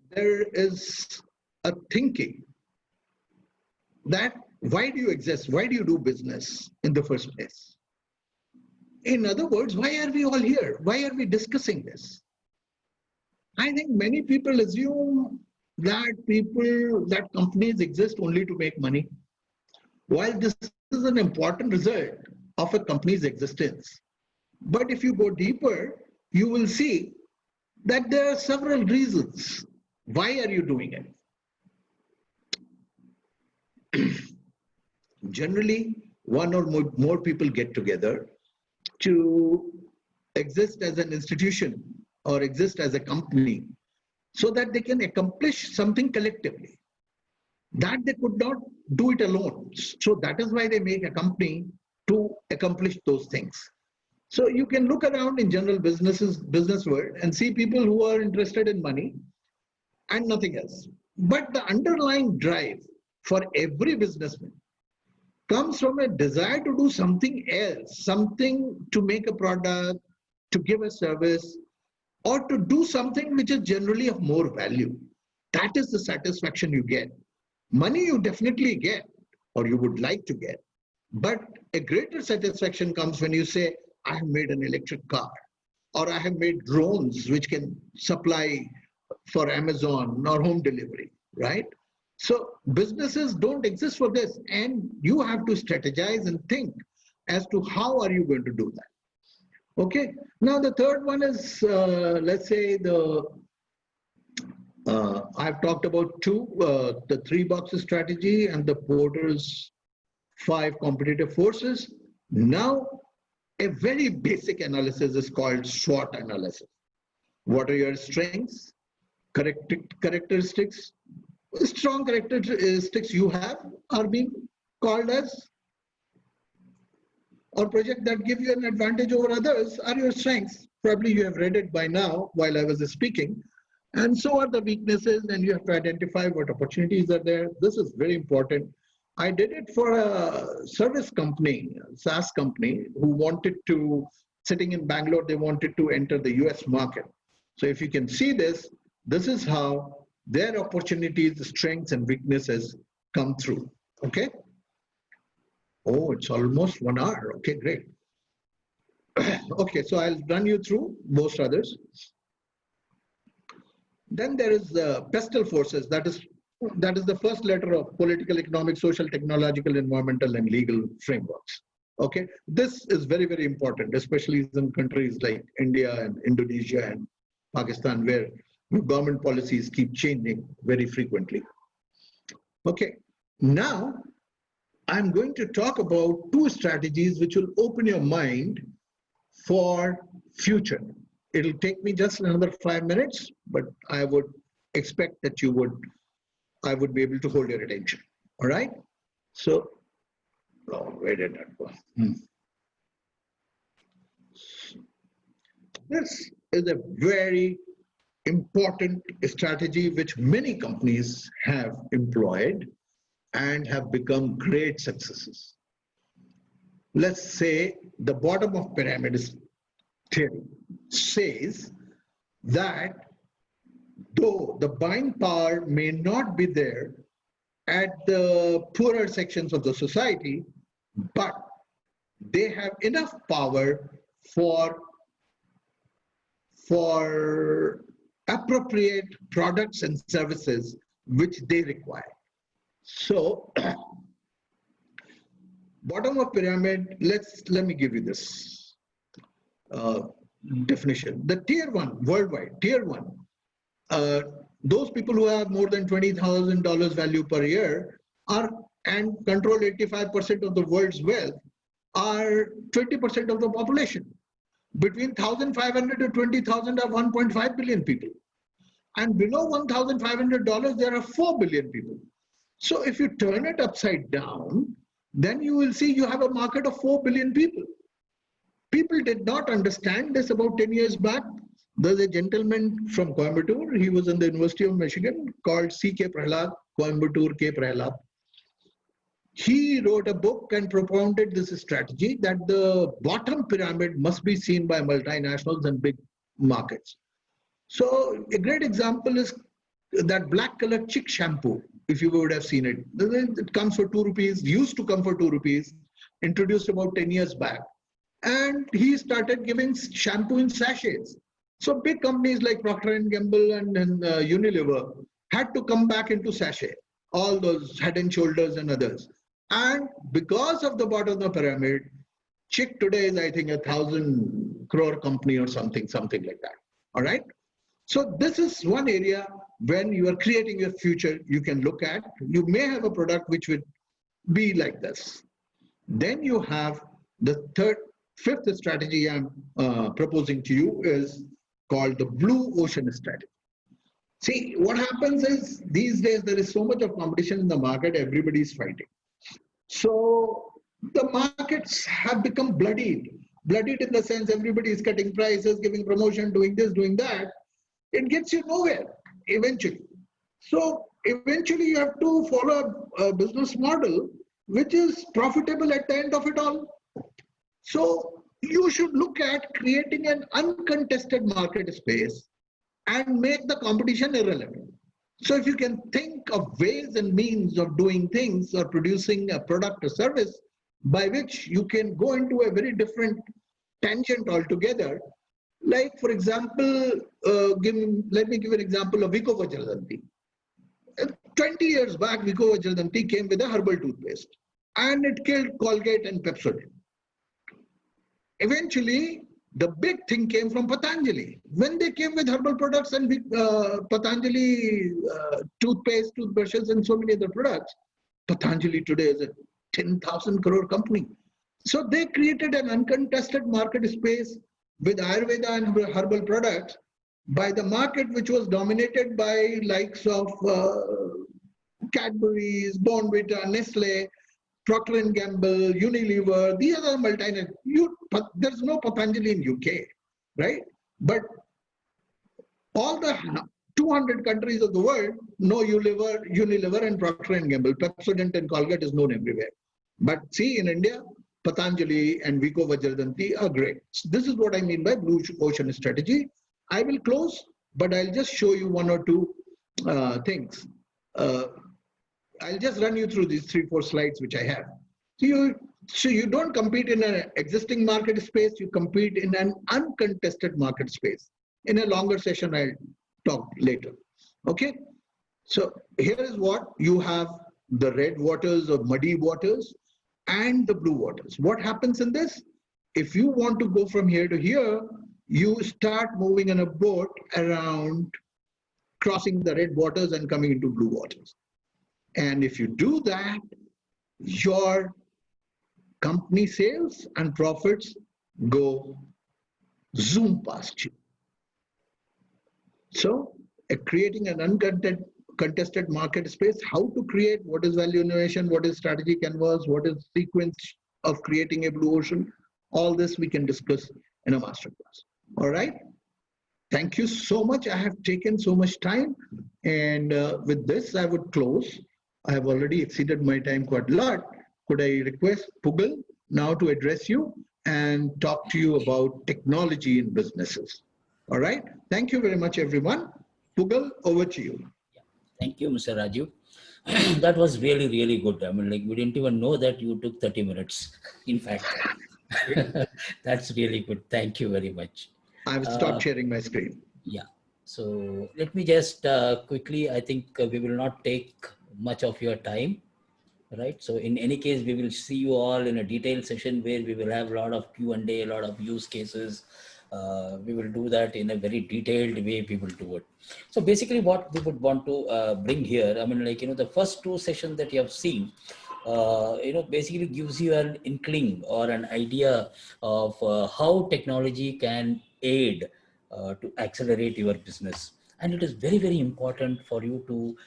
There is a thinking that why do you exist? Why do you do business in the first place? In other words, why are we all here? Why are we discussing this? I think many people assume that companies exist only to make money. While this is an important result of a company's existence, but if you go deeper, you will see that there are several reasons. Why are you doing it? Generally, one or more people get together to exist as an institution or exist as a company so that they can accomplish something collectively that they could not do it alone. So that is why they make a company to accomplish those things. So you can look around in general business world and see people who are interested in money and nothing else. But the underlying drive for every businessman comes from a desire to do something else, something to make a product, to give a service, or to do something which is generally of more value. That is the satisfaction you get. Money you definitely get, or you would like to get. But a greater satisfaction comes when you say, I have made an electric car, or I have made drones which can supply for Amazon or home delivery, right? So businesses don't exist for this, and you have to strategize and think as to how are you going to do that. Okay, now the third one is, let's say I've talked about the 3 boxes strategy and the Porter's 5 competitive forces. Now, a very basic analysis is called SWOT analysis. What are your strengths, characteristics? Strong characteristics you have are being called as, or projects that give you an advantage over others are your strengths. Probably you have read it by now while I was speaking. And so are the weaknesses, and you have to identify what opportunities are there. This is very important. I did it for a service company, a SaaS company, who wanted to, sitting in Bangalore, they wanted to enter the US market. So if you can see this, this is how their opportunities, strengths, and weaknesses come through. Okay? Oh, it's almost 1 hour. Okay, great. Okay, so I'll run you through most others. Then there is the PESTEL forces. That is the first letter of political, economic, social, technological, environmental, and legal frameworks. Okay, this is very, very important, especially in countries like India and Indonesia and Pakistan, where government policies keep changing very frequently. Okay, now I'm going to talk about 2 strategies which will open your mind for future. It'll take me just another 5 minutes, but I would expect that I would be able to hold your attention. All right? So, oh, where did that go? This is a very important strategy which many companies have employed and have become great successes. Let's say the bottom of pyramid theory says that though the buying power may not be there at the poorer sections of the society, but they have enough power for appropriate products and services which they require. So, bottom of pyramid, let me give you this definition. The tier 1, worldwide, tier 1, those people who have more than $20,000 value per year are and control 85% of the world's wealth are 20% of the population. Between 1,500 to 20,000 are 1.5 billion people. And below $1,500, there are 4 billion people. So if you turn it upside down, then you will see you have a market of 4 billion people. People did not understand this about 10 years back. There's a gentleman from Coimbatore. He was in the University of Michigan called C.K. Prahlad, Coimbatore K. Prahlad. He wrote a book and propounded this strategy that the bottom pyramid must be seen by multinationals and big markets. So a great example is that black colored chick shampoo, if you would have seen it. It comes for 2 rupees, used to come for 2 rupees, introduced about 10 years back. And he started giving shampoo in sachets. So big companies like Procter & Gamble and Unilever had to come back into sachet, all those Head and Shoulders and others. And because of the bottom of the pyramid, Chick today is, I think, 1,000 crore company or something like that. All right. So this is one area when you are creating your future, you can look at. You may have a product which would be like this. Then you have the fifth strategy I'm proposing to you is called the blue ocean strategy. See, what happens is these days there is so much of competition in the market, everybody is fighting. So the markets have become bloodied. Bloodied in the sense everybody is cutting prices, giving promotion, doing this, doing that. It gets you nowhere eventually. So eventually you have to follow a business model which is profitable at the end of it all. So you should look at creating an uncontested market space and make the competition irrelevant. So if you can think of ways and means of doing things or producing a product or service by which you can go into a very different tangent altogether, like for example, let me give an example of Vico Vajradanti. 20 years back, Vico Vajradanti came with a herbal toothpaste and it killed Colgate and Pepsodent. Eventually, the big thing came from Patanjali. When they came with herbal products and Patanjali toothpaste, toothbrushes, and so many other products, Patanjali today is a 10,000 crore company. So they created an uncontested market space with Ayurveda and herbal products by the market which was dominated by likes of Cadbury's, Bournvita, Nestle, Procter & Gamble, Unilever, these are multinational. There's no Patanjali in UK, right? But all the 200 countries of the world know Unilever and Procter & Gamble. Pepsodent and Colgate is known everywhere. But see, in India, Patanjali and Vico Vajradanti are great. So this is what I mean by blue ocean strategy. I will close, but I'll just show you one or two things. I'll just run you through these 3-4 slides which I have. So you don't compete in an existing market space, you compete in an uncontested market space. In a longer session, I'll talk later. Okay? So here is what you have: the red waters or muddy waters and the blue waters. What happens in this? If you want to go from here to here, you start moving in a boat around, crossing the red waters and coming into blue waters. And if you do that, your company sales and profits go zoom past you. So creating an uncontested market space, how to create, what is value innovation, what is strategy canvas, what is sequence of creating a blue ocean, all this we can discuss in a masterclass. All right. Thank you so much. I have taken so much time, and with this I would close. I have already exceeded my time quite a lot. Could I request Pugal now to address you and talk to you about technology in businesses? All right. Thank you very much, everyone. Pugal, over to you. Thank you, Mr. Rajiv. That was really, really good. I mean, like, we didn't even know that you took 30 minutes. In fact, that's really good. Thank you very much. I will stop sharing my screen. Yeah. So let me just quickly, I think we will not take much of your time, right? So in any case, we will see you all in a detailed session where we will have a lot of Q&A, a lot of use cases. We will do that in a very detailed way. We will do it. So basically what we would want to bring here, I mean, like, you know, the first 2 sessions that you have seen, basically gives you an inkling or an idea of how technology can aid to accelerate your business. And it is very, very important for you to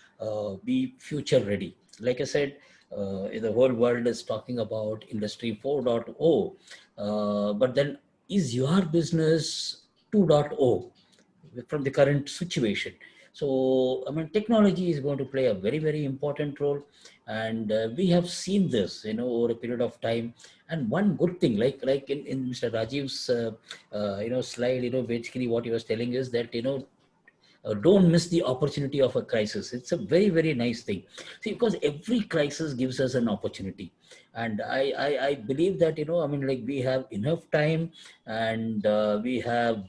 be future ready. Like I said, the whole world is talking about Industry 4.0, but then is your business 2.0 from the current situation? So, I mean, technology is going to play a very, very important role, and we have seen this, over a period of time. And one good thing, like in Mr. Rajiv's, slide, basically what he was telling is that, don't miss the opportunity of a crisis. It's a very, very nice thing. See, because every crisis gives us an opportunity. And I believe that, I mean, like we have enough time, and we have,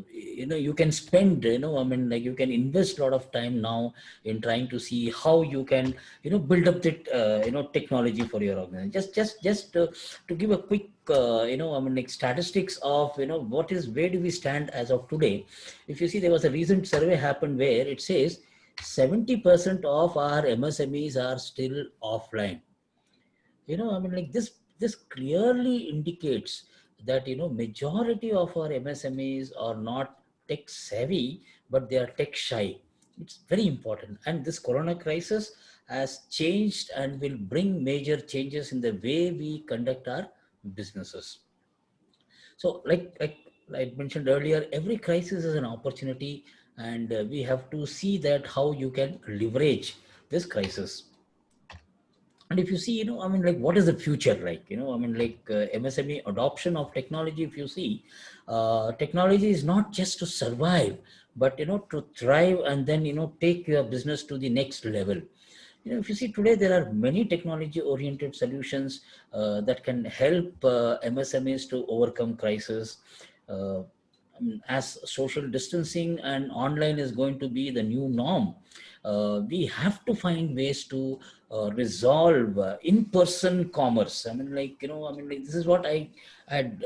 you can spend, I mean, like you can invest a lot of time now in trying to see how you can, build up that, technology for your organization. Just to give a quick, I mean, like statistics of, where do we stand as of today. If you see, there was a recent survey happened where it says 70% of our MSMEs are still offline. I mean, like this clearly indicates that, majority of our MSMEs are not tech savvy, but they are tech shy. It's very important. And this corona crisis has changed and will bring major changes in the way we conduct our businesses. So like I mentioned earlier, every crisis is an opportunity, and we have to see that how you can leverage this crisis. And if you see, I mean, like, what is the future like? I mean, like MSME adoption of technology, if you see, technology is not just to survive, but, to thrive and then, take your business to the next level. If you see today, there are many technology oriented solutions that can help MSMEs to overcome crisis. Uh, as social distancing and online is going to be the new norm, we have to find ways to resolve in-person commerce. I mean, like, I mean, like, this is what I had,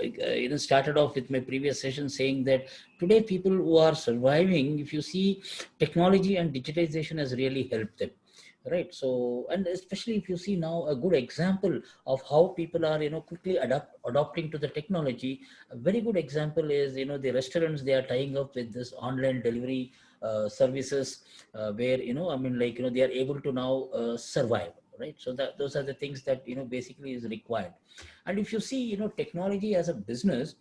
started off with my previous session saying that today people who are surviving, if you see, technology and digitization has really helped them. Right. So, and especially if you see now a good example of how people are, quickly adopting to the technology. A very good example is, the restaurants, they are tying up with this online delivery services, where, I mean, like, they are able to now survive. Right. So that those are the things that, basically is required. And if you see, technology as a business,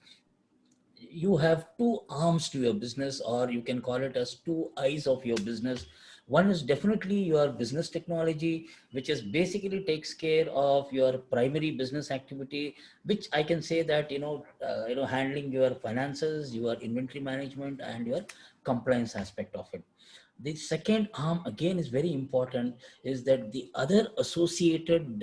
you have two arms to your business, or you can call it as two eyes of your business. One is definitely your business technology, which is basically takes care of your primary business activity, which I can say that, handling your finances, your inventory management, and your compliance aspect of it. The second arm again is very important, is that the other associated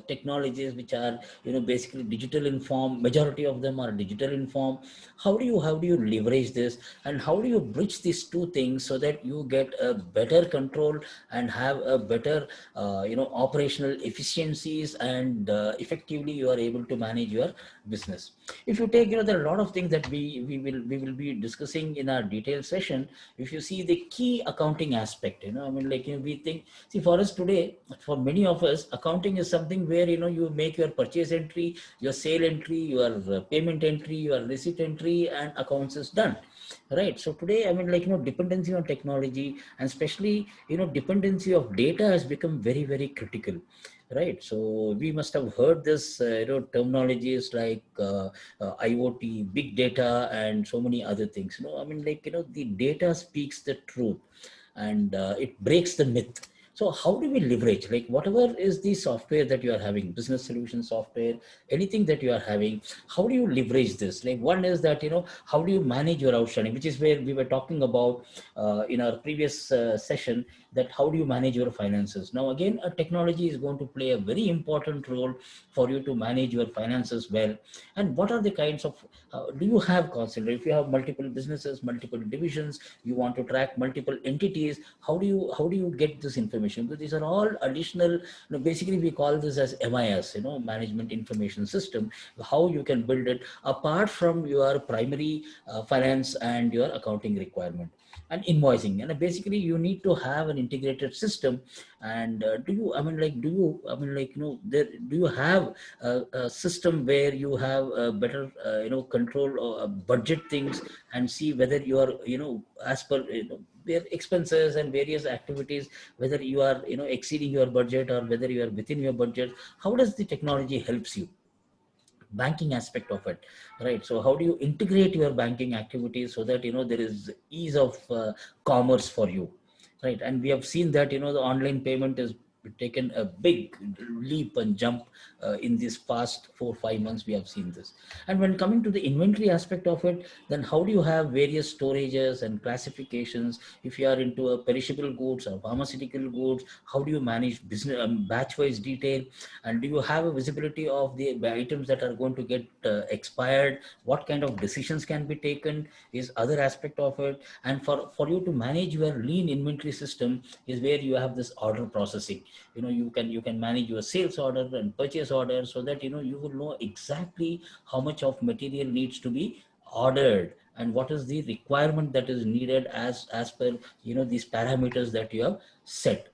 technologies, which are, basically digital inform, majority of them are digital inform. How do you leverage this, and how do you bridge these two things so that you get a better control and have a better operational efficiencies, and effectively you are able to manage your business. If you take, there are a lot of things that we will be discussing in our detailed session. If you see the key accounting aspect, I mean, like, we think, see, for us today, for many of us, accounting is something where, you make your purchase entry, your sale entry, your payment entry, your receipt entry, and accounts is done. Right. So today, I mean, like, dependency on technology, and especially, dependency of data has become very, very critical. Right. So we must have heard this, terminologies like IoT, big data, and so many other things. I mean, like, the data speaks the truth, and it breaks the myth. So how do we leverage, like, whatever is the software that you are having, business solution software, anything that you are having, how do you leverage this? Like, one is that, how do you manage your outstanding, which is where we were talking about in our previous session, that how do you manage your finances. Now, again, a technology is going to play a very important role for you to manage your finances well. And what are the kinds of, do you have consider, if you have multiple businesses, multiple divisions, you want to track multiple entities, how do you get this information? Because these are all additional, basically we call this as MIS, management information system. How you can build it apart from your primary finance and your accounting requirement. and invoicing. And basically you need to have an integrated system. And do you, there, do you have a system where you have a better, control or budget things, and see whether you are, as per, their expenses and various activities, whether you are, exceeding your budget or whether you are within your budget? How does the technology helps you? Banking aspect of it, right? So how do you integrate your banking activities so that, there is ease of commerce for you, right? And we have seen that, the online payment is taken a big leap and jump in this past 4 5 months. We have seen this. And when coming to the inventory aspect of it, then how do you have various storages and classifications? If you are into a perishable goods or pharmaceutical goods, how do you manage business, batch wise detail? And do you have a visibility of the items that are going to get expired? What kind of decisions can be taken is other aspect of it. And for you to manage your lean inventory system is where you have this order processing. You can manage your sales order and purchase order, so that, you will know exactly how much of material needs to be ordered and what is the requirement that is needed as per, these parameters that you have set.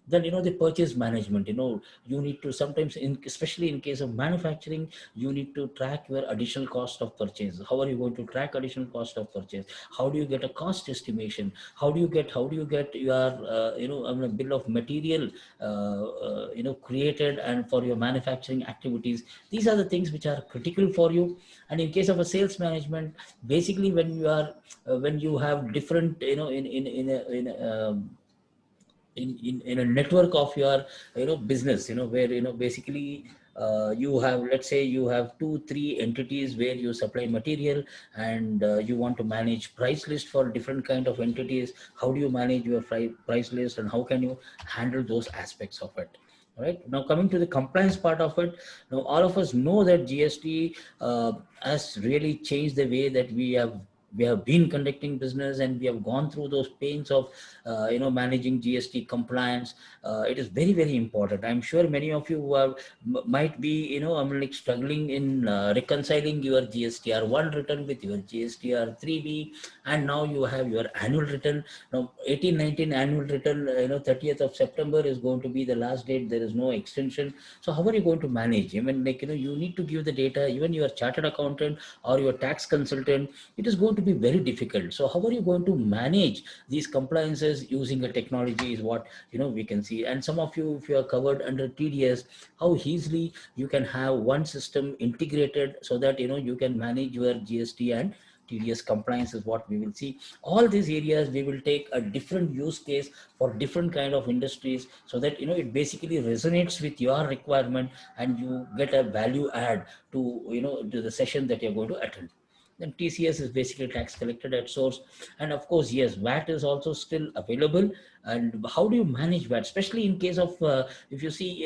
Then, the purchase management, you need to sometimes, especially in case of manufacturing, you need to track your additional cost of purchase. How are you going to track additional cost of purchase? How do you get a cost estimation? How do you get your bill of material created and for your manufacturing activities? These are the things which are critical for you. And in case of a sales management, basically when you are when you have different, in a network of your, business, where, basically you have, let's say you have 2 3 entities where you supply material, and you want to manage price list for different kind of entities. How do you manage your price list, and how can you handle those aspects of it? Right now, coming to the compliance part of it, now all of us know that GST has really changed the way that we have been conducting business, and we have gone through those pains of managing GST compliance. It is very very important. I'm sure many of you who might be, struggling in reconciling your GSTR1 return with your GSTR3B, and now you have your annual return. Now 18 19 annual return, 30th of September is going to be the last date. There is no extension. So how are you going to manage? Even, you need to give the data. Even your chartered accountant or your tax consultant, it is going to be very difficult. So how are you going to manage these compliances using the technology is what, we can see. And some of you, if you are covered under TDS, how easily you can have one system integrated, so that, you can manage your GST and TDS compliance is what we will see. All these areas we will take a different use case for different kind of industries, so that, it basically resonates with your requirement, and you get a value add to, to the session that you're going to attend. Then TCS is basically tax collected at source. And of course, yes, VAT is also still available. And how do you manage VAT, especially in case of, if you see,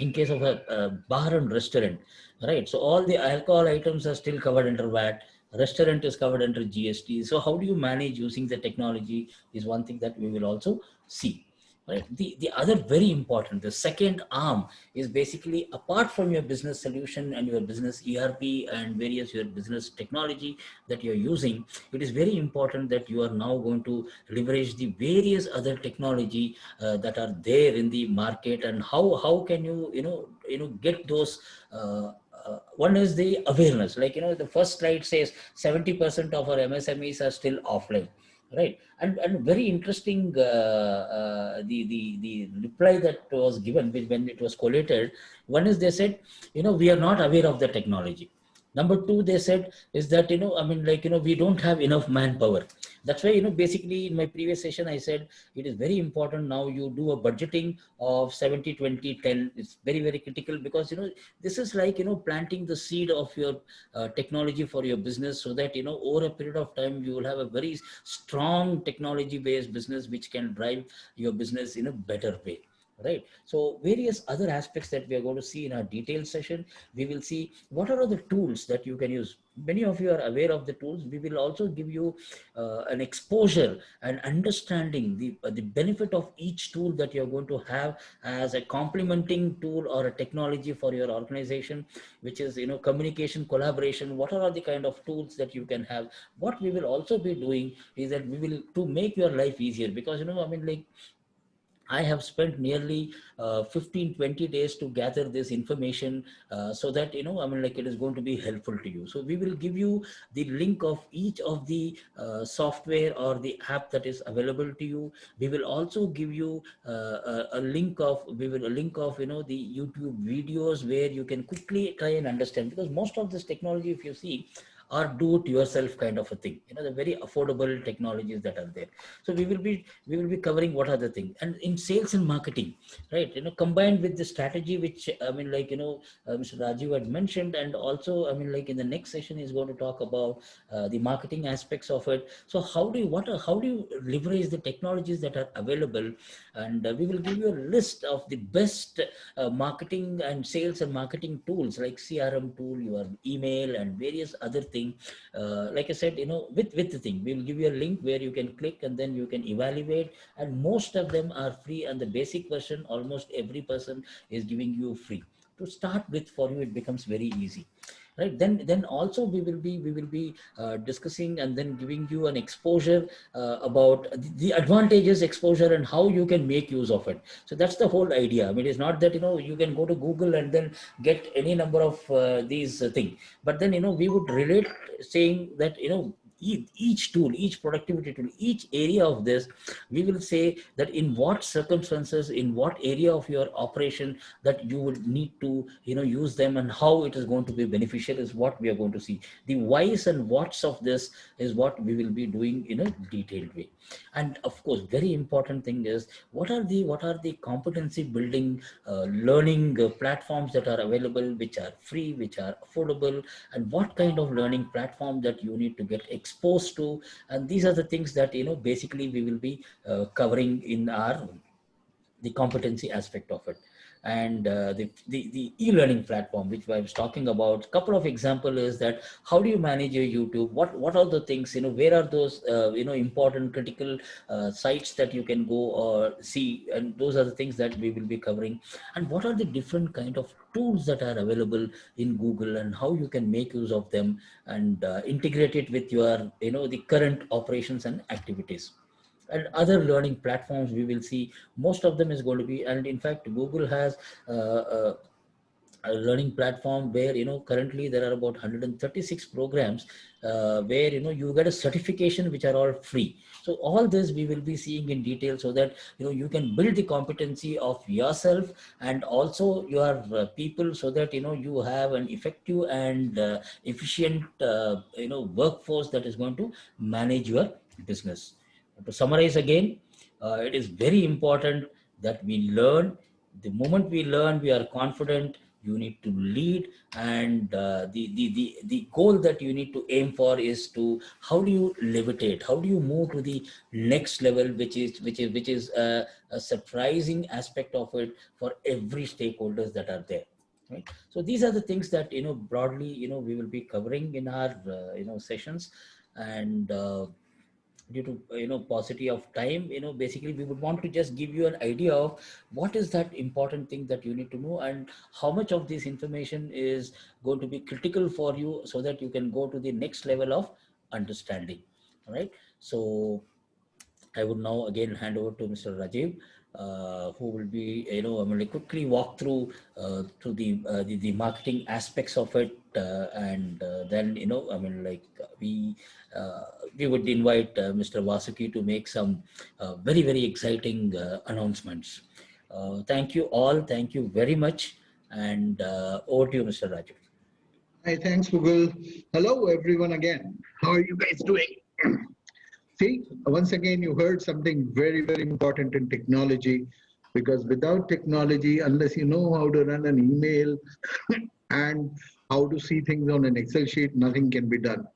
in case of a bar and restaurant, right? So all the alcohol items are still covered under VAT. Restaurant is covered under GST. So how do you manage using the technology is one thing that we will also see. Right. The other very important, the second arm is basically, apart from your business solution and your business ERP and various your business technology that you're using, it is very important that you are now going to leverage the various other technology that are there in the market. And how can you get those one is the awareness. Like, the first slide says 70% of our MSMEs are still offline, right? And very interesting, the reply that was given when it was collated. One is, they said, we are not aware of the technology. Number two, they said, is that, we don't have enough manpower. That's why, basically in my previous session, I said, it is very important now you do a budgeting of 70 20 10. It's very, very critical, because, this is like, planting the seed of your technology for your business, so that, over a period of time, you will have a very strong technology based business which can drive your business in a better way. right? So various other aspects that we are going to see in our detailed session. We will see what are the tools that you can use. Many of you are aware of the tools. We will also give you an exposure and understanding the benefit of each tool that you're going to have as a complementing tool or a technology for your organization, which is, communication, collaboration. What are the kind of tools that you can have? What we will also be doing is that we will, to make your life easier, because, I mean, like, I have spent nearly 15, 20 days to gather this information so that, I mean, like, it is going to be helpful to you. So we will give you the link of each of the software or the app that is available to you. We will also give you a link of, the YouTube videos where you can quickly try and understand, because most of this technology, if you see, are do-it-yourself kind of a thing. The very affordable technologies that are there. So we will be covering what are the things, and in sales and marketing, right? Combined with the strategy, which I mean, like, Mr. Rajiv had mentioned, and also, I mean, like, in the next session, he's going to talk about the marketing aspects of it. So how do you leverage the technologies that are available, and we will give you a list of the best marketing and sales and marketing tools like CRM tool, your email, and various other things. Like I said, with the thing, we will give you a link where you can click and then you can evaluate, and most of them are free, and the basic version almost every person is giving you free. To start with, for you, it becomes very easy, right? Then also we will be discussing and then giving you an exposure about the advantages, exposure, and how you can make use of it. So that's the whole idea. I mean, it's not that you can go to Google and then get any number of these things, but then we would relate, saying that each tool, each productivity tool, each area of this, we will say that in what circumstances, in what area of your operation that you would need to use them, and how it is going to be beneficial is what we are going to see. The whys and whats of this is what we will be doing in a detailed way. And of course, very important thing is, what are the competency building learning platforms that are available, which are free, which are affordable, and what kind of learning platform that you need to get exposed to. And these are the things that basically we will be covering in our the competency aspect of it. And the e-learning platform, which I was talking about, couple of example is that how do you manage your YouTube, what are the things, where are those important critical sites that you can go or see, and those are the things that we will be covering. And what are the different kind of tools that are available in Google, and how you can make use of them, and integrate it with your the current operations and activities. And other learning platforms, we will see most of them is going to be, and in fact Google has a learning platform where currently there are about 136 programs where you get a certification, which are all free. So all this we will be seeing in detail, so that you can build the competency of yourself and also your people, so that you have an effective and efficient workforce that is going to manage your business. To summarize again, it is very important that we learn. The moment we learn, we are confident. You need to lead, and the goal that you need to aim for is to, how do you levitate? How do you move to the next level, which is a surprising aspect of it for every stakeholders that are there. Right. So these are the things that broadly we will be covering in our sessions, and due to paucity of time, basically we would want to just give you an idea of what is that important thing that you need to know, and how much of this information is going to be critical for you, so that you can go to the next level of understanding. All right. So I would now again hand over to Mr. Rajiv, who will be, I'm going to quickly walk through the marketing aspects of it, and then, I mean, like, we would invite Mr. Vasuki to make some very, very exciting announcements. Thank you all. Thank you very much. And over to you, Mr. Rajiv. Hi, thanks, Pugal. Hello, everyone again. How are you guys doing? See, once again, you heard something very, very important in technology, because without technology, unless you know how to run an email and how to see things on an Excel sheet, nothing can be done.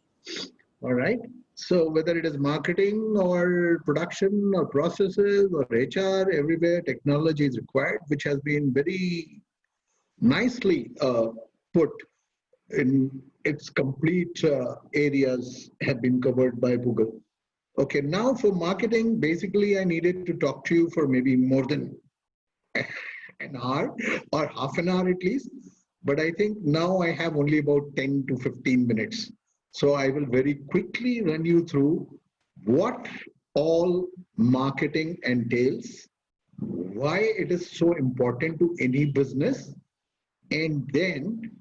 All right. So whether it is marketing or production or processes or HR, everywhere technology is required, which has been very nicely put in its complete areas have been covered by Google. Okay, now for marketing, basically I needed to talk to you for maybe more than an hour or half an hour at least. But I think now I have only about 10 to 15 minutes. So I will very quickly run you through what all marketing entails, why it is so important to any business, and then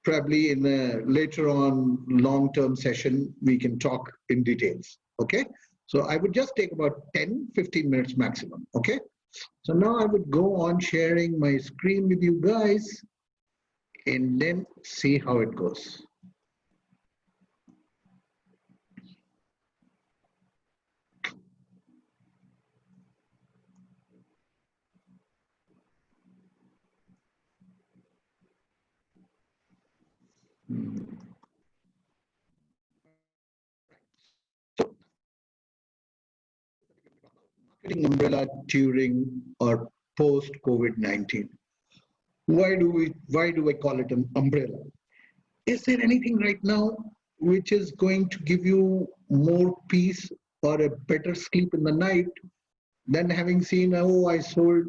probably in a later on long-term session, we can talk in details. Okay. So I would just take about 10, 15 minutes maximum. Okay. So now I would go on sharing my screen with you guys and then see how it goes. Marketing umbrella during or post COVID-19. Why do I call it an umbrella? Is there anything right now which is going to give you more peace or a better sleep in the night than having seen, oh, I sold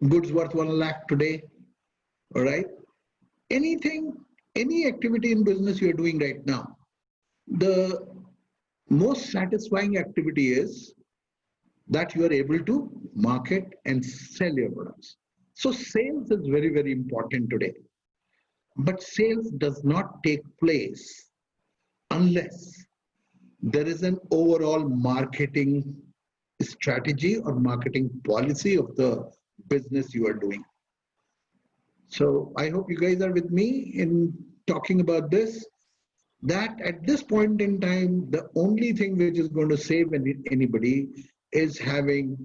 goods worth 1 lakh today? All right. Anything, any activity in business you're doing right now, the most satisfying activity is that you are able to market and sell your products. So sales is very, very important today. But sales does not take place unless there is an overall marketing strategy or marketing policy of the business you are doing. So I hope you guys are with me in talking about this, that at this point in time, the only thing which is going to save anybody is having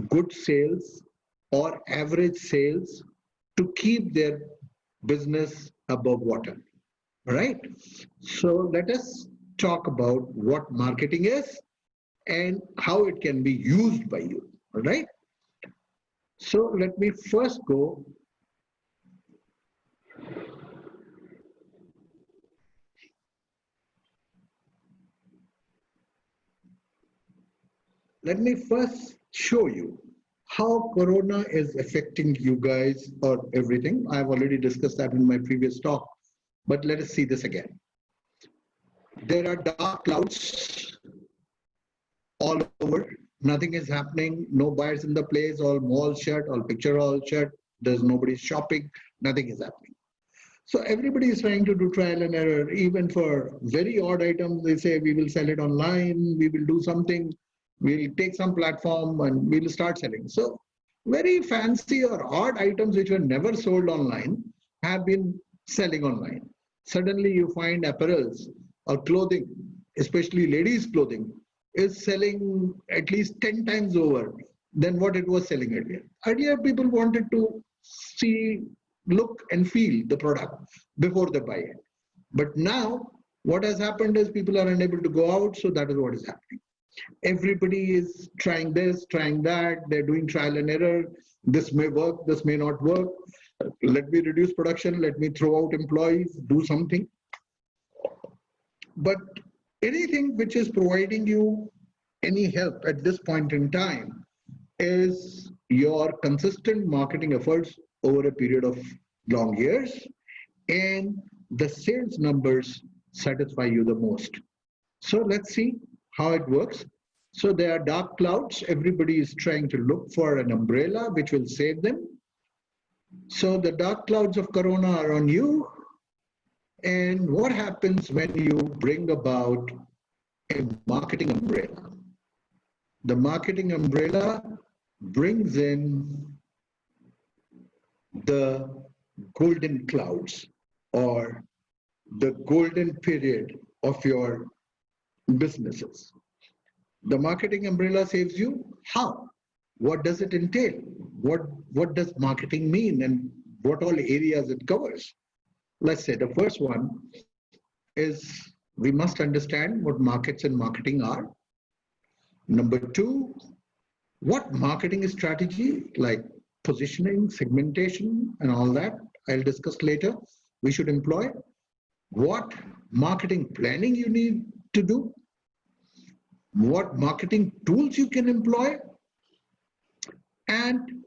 good sales or average sales to keep their business above water. All right. So let us talk about what marketing is and how it can be used by you. All right. So let me first go. Let me first show you how Corona is affecting you guys or everything. I've already discussed that in my previous talk, but let us see this again. There are dark clouds all over. Nothing is happening. No buyers in the place. All malls shut. All picture halls shut. There's nobody shopping. Nothing is happening. So everybody is trying to do trial and error. Even for very odd items, they say we will sell it online. We will do something. We'll take some platform and we'll start selling. So very fancy or odd items which were never sold online have been selling online. Suddenly you find apparels or clothing, especially ladies' clothing, is selling at least 10 times over than what it was selling earlier. Earlier, people wanted to see, look and feel the product before they buy it. But now what has happened is people are unable to go out, so that is what is happening. Everybody is trying this, trying that, they're doing trial and error. This may work, this may not work. Let me reduce production, let me throw out employees, do something. But anything which is providing you any help at this point in time is your consistent marketing efforts over a period of long years, and the sales numbers satisfy you the most. So let's see how it works. So there are dark clouds. Everybody is trying to look for an umbrella which will save them. So the dark clouds of Corona are on you. And what happens when you bring about a marketing umbrella? The marketing umbrella brings in the golden clouds or the golden period of your businesses. The marketing umbrella saves you. How? What does it entail? What does marketing mean and what all areas it covers? Let's say the first one is we must understand what markets and marketing are. Number two, what marketing strategy like positioning, segmentation, and all that I'll discuss later, we should employ. What marketing planning you need to do, what marketing tools you can employ, and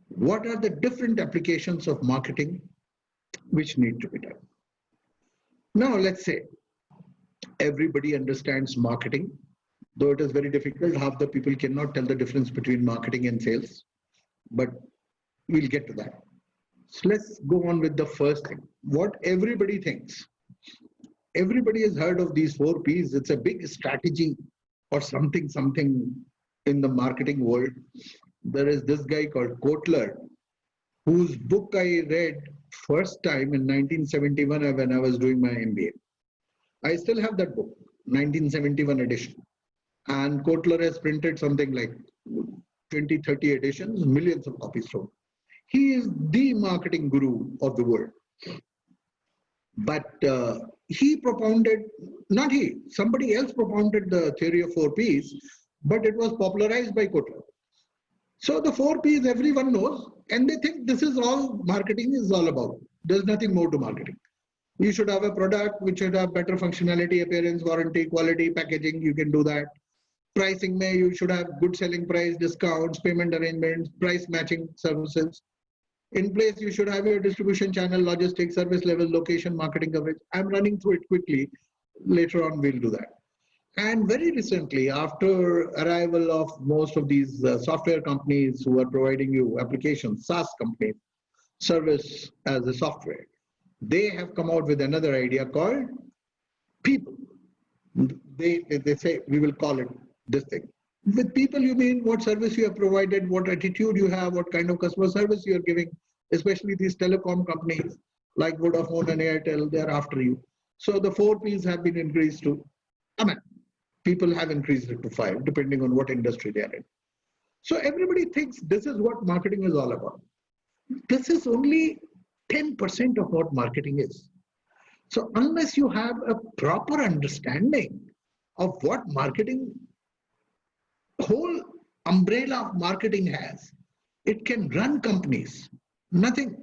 what are the different applications of marketing which need to be done. Now, let's say everybody understands marketing, though it is very difficult. Half the people cannot tell the difference between marketing and sales, but we'll get to that. So let's go on with the first thing. What everybody thinks. Everybody has heard of these 4 Ps. It's a big strategy or something in the marketing world. There is this guy called Kotler, whose book I read first time in 1971 when I was doing my MBA. I still have that book, 1971 edition. And Kotler has printed something like 20, 30 editions, millions of copies sold. He is the marketing guru of the world. But he propounded, not he, somebody else propounded the theory of 4 Ps, but it was popularized by Kotler. So the 4 Ps everyone knows, and they think this is all marketing is all about. There's nothing more to marketing. You should have a product which should have better functionality, appearance, warranty, quality, packaging, you can do that. Pricing, you should have good selling price, discounts, payment arrangements, price matching services. In place, you should have your distribution channel, logistics, service level, location, marketing coverage. I'm running through it quickly. Later on, we'll do that. And very recently, after arrival of most of these software companies who are providing you applications, SaaS companies, service as a software, they have come out with another idea called people. They say, we will call it this thing. With people, you mean what service you have provided, what attitude you have, what kind of customer service you are giving, especially these telecom companies like Vodafone and Airtel, they're after you. So the 4 Ps have been increased to, people have increased it to 5, depending on what industry they are in. So everybody thinks this is what marketing is all about. This is only 10% of what marketing is. So unless you have a proper understanding of what marketing, whole umbrella of marketing has, it can run companies. Nothing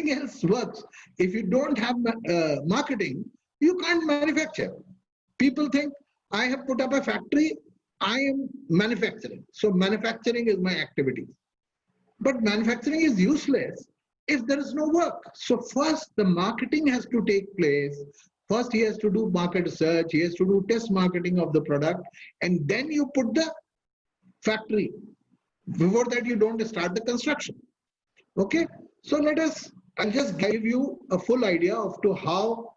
else works. If you don't have marketing, you can't manufacture. People think, I have put up a factory, I am manufacturing. So manufacturing is my activity. But manufacturing is useless if there is no work. So first the marketing has to take place. First he has to do market research, he has to do test marketing of the product, and then you put the factory. Before that you don't start the construction. Okay, so I'll just give you a full idea of to how,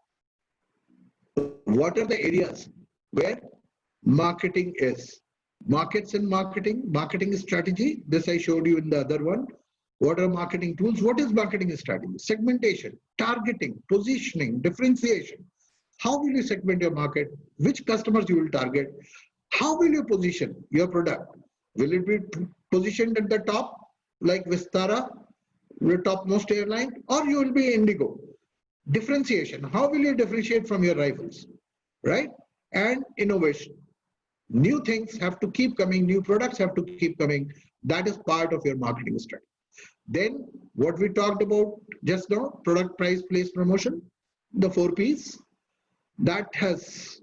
what are the areas where marketing is. Markets and marketing strategy, this I showed you in the other one. What are marketing tools? What is marketing strategy? Segmentation, targeting, positioning, differentiation. How will you segment your market? Which customers you will target? How will you position your product? Will it be positioned at the top like Vistara, the topmost airline, or you will be Indigo? Differentiation, how will you differentiate from your rivals, right? And innovation. New things have to keep coming, new products have to keep coming. That is part of your marketing strategy. Then what we talked about just now, product, price, place, promotion, the 4 Ps, that has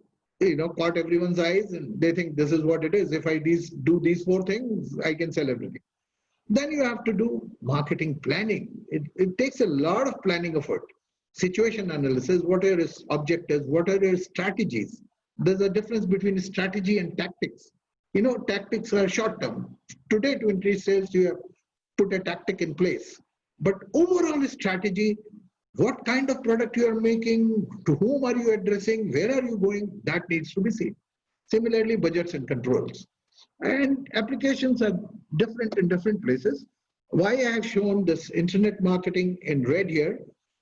caught everyone's eyes and they think this is what it is. If I do these 4 things, I can sell everything. Then you have to do marketing planning. It takes a lot of planning effort. Situation analysis, what are your objectives, what are your strategies? There's a difference between strategy and tactics. Tactics are short term. Today to increase sales, you have put a tactic in place. But overall strategy, what kind of product you are making, to whom are you addressing, where are you going, that needs to be seen. Similarly, budgets and controls. And applications are different in different places. Why I have shown this internet marketing in red here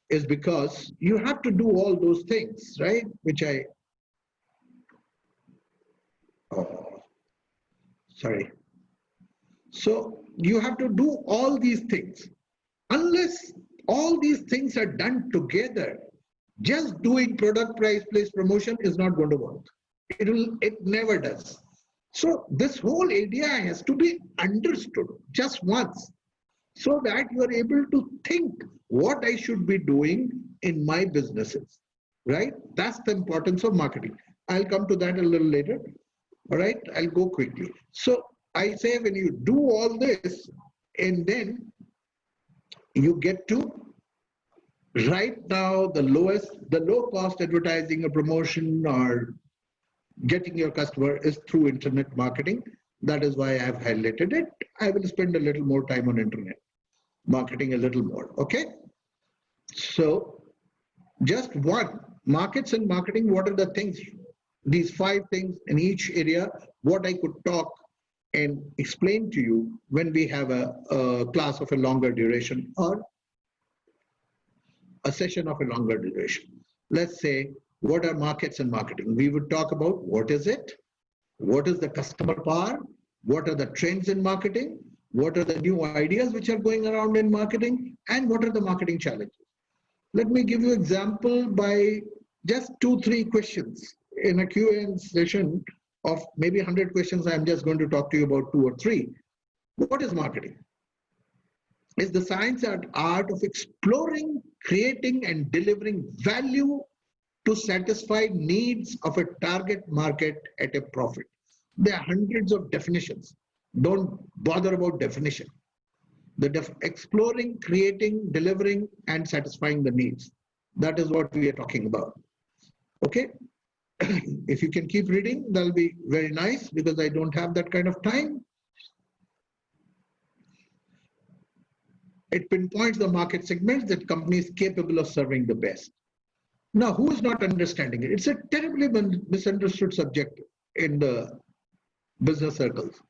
is because you have to do all those things, right? So you have to do all these things. Unless all these things are done together, Just doing product price place promotion is not going to work. It never does. So this whole idea has to be understood just once, so that you are able to think what I should be doing in my businesses, right? That's the importance of marketing. I'll come to that a little later. All right, I'll go quickly. So I say when you do all this, and then you get to right now the low cost advertising or promotion or getting your customer is through internet marketing. That is why I've highlighted it. I will spend a little more time on internet marketing, a little more. Okay. So just one, markets and marketing, what are the things, these 5 things in each area, what I could talk and explain to you when we have a class of a longer duration or a session of a longer duration. Let's say, what are markets and marketing? We would talk about what is it, what is the customer power, what are the trends in marketing, what are the new ideas which are going around in marketing, and what are the marketing challenges. Let me give you example by just 2-3 questions in a Q&A session of maybe 100 questions. I'm just going to talk to you about 2 or 3. What is marketing? It's the science and art of exploring, creating, and delivering value to satisfy needs of a target market at a profit. There are hundreds of definitions. Don't bother about definition. Exploring, creating, delivering, and satisfying the needs. That is what we are talking about. Okay? If you can keep reading, that'll be very nice because I don't have that kind of time. It pinpoints the market segments that companies capable of serving the best. Now, who is not understanding it? It's a terribly misunderstood subject in the business circles.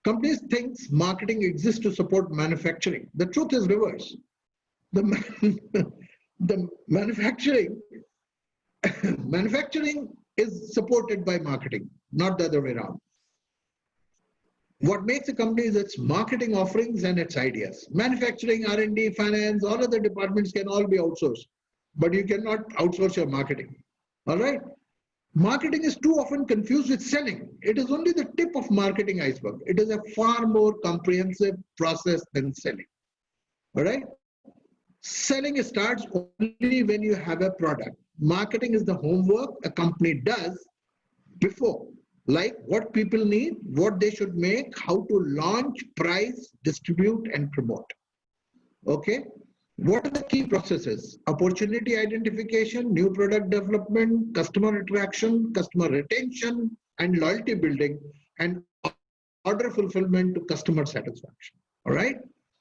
Companies think marketing exists to support manufacturing. The truth is reverse. The manufacturing is supported by marketing, not the other way around. What makes a company is its marketing offerings and its ideas. Manufacturing, R&D, finance, all other departments can all be outsourced, but you cannot outsource your marketing. All right? Marketing is too often confused with selling. It is only the tip of marketing iceberg. It is a far more comprehensive process than selling. All right? Selling starts only when you have a product. Marketing is the homework a company does before, like what people need, what they should make, how to launch, price, distribute, and promote. Okay? What are the key processes? Opportunity identification, new product development, customer attraction, customer retention, and loyalty building, and order fulfillment to customer satisfaction. All right?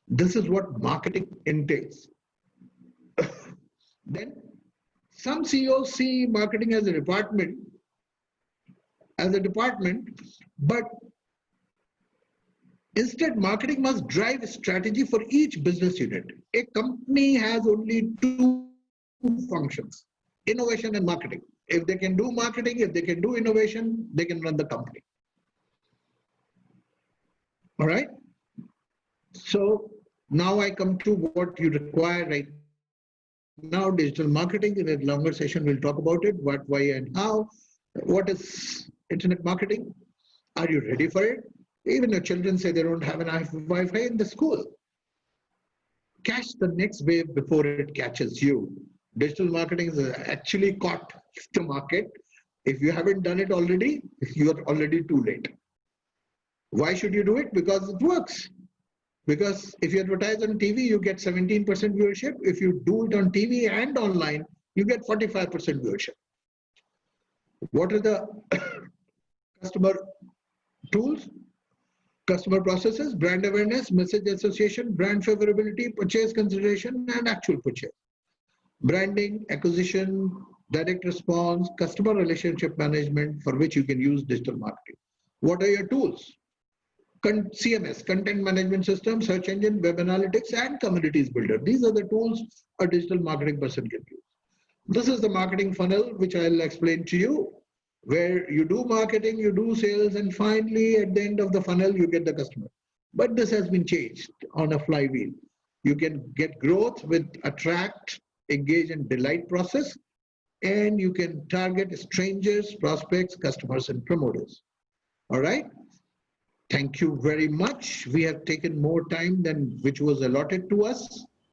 This is what marketing entails. Then some CEOs see marketing as a department, but instead, marketing must drive a strategy for each business unit. A company has only 2 functions, innovation and marketing. If they can do marketing, if they can do innovation, they can run the company. All right? So now I come to what you require right now, digital marketing. In a longer session, we'll talk about it, what, why, and how. What is internet marketing? Are you ready for it? Even your children say they don't have enough Wi-Fi in the school. Catch the next wave before it catches you. Digital marketing is actually caught the market. If you haven't done it already, you are already too late. Why should you do it? Because it works. Because if you advertise on TV, you get 17% viewership. If you do it on TV and online, you get 45% viewership. What are the customer tools? Customer processes, brand awareness, message association, brand favorability, purchase consideration, and actual purchase. Branding, acquisition, direct response, customer relationship management, for which you can use digital marketing. What are your tools? CMS, content management system, search engine, web analytics, and communities builder. These are the tools a digital marketing person can use. This is the marketing funnel, which I'll explain to you, where you do marketing, you do sales, and finally at the end of the funnel, you get the customer. But this has been changed on a flywheel. You can get growth with attract, engage, and delight process. and you can target strangers, prospects, customers, and promoters. All right. Thank you very much. We have taken more time than which was allotted to us.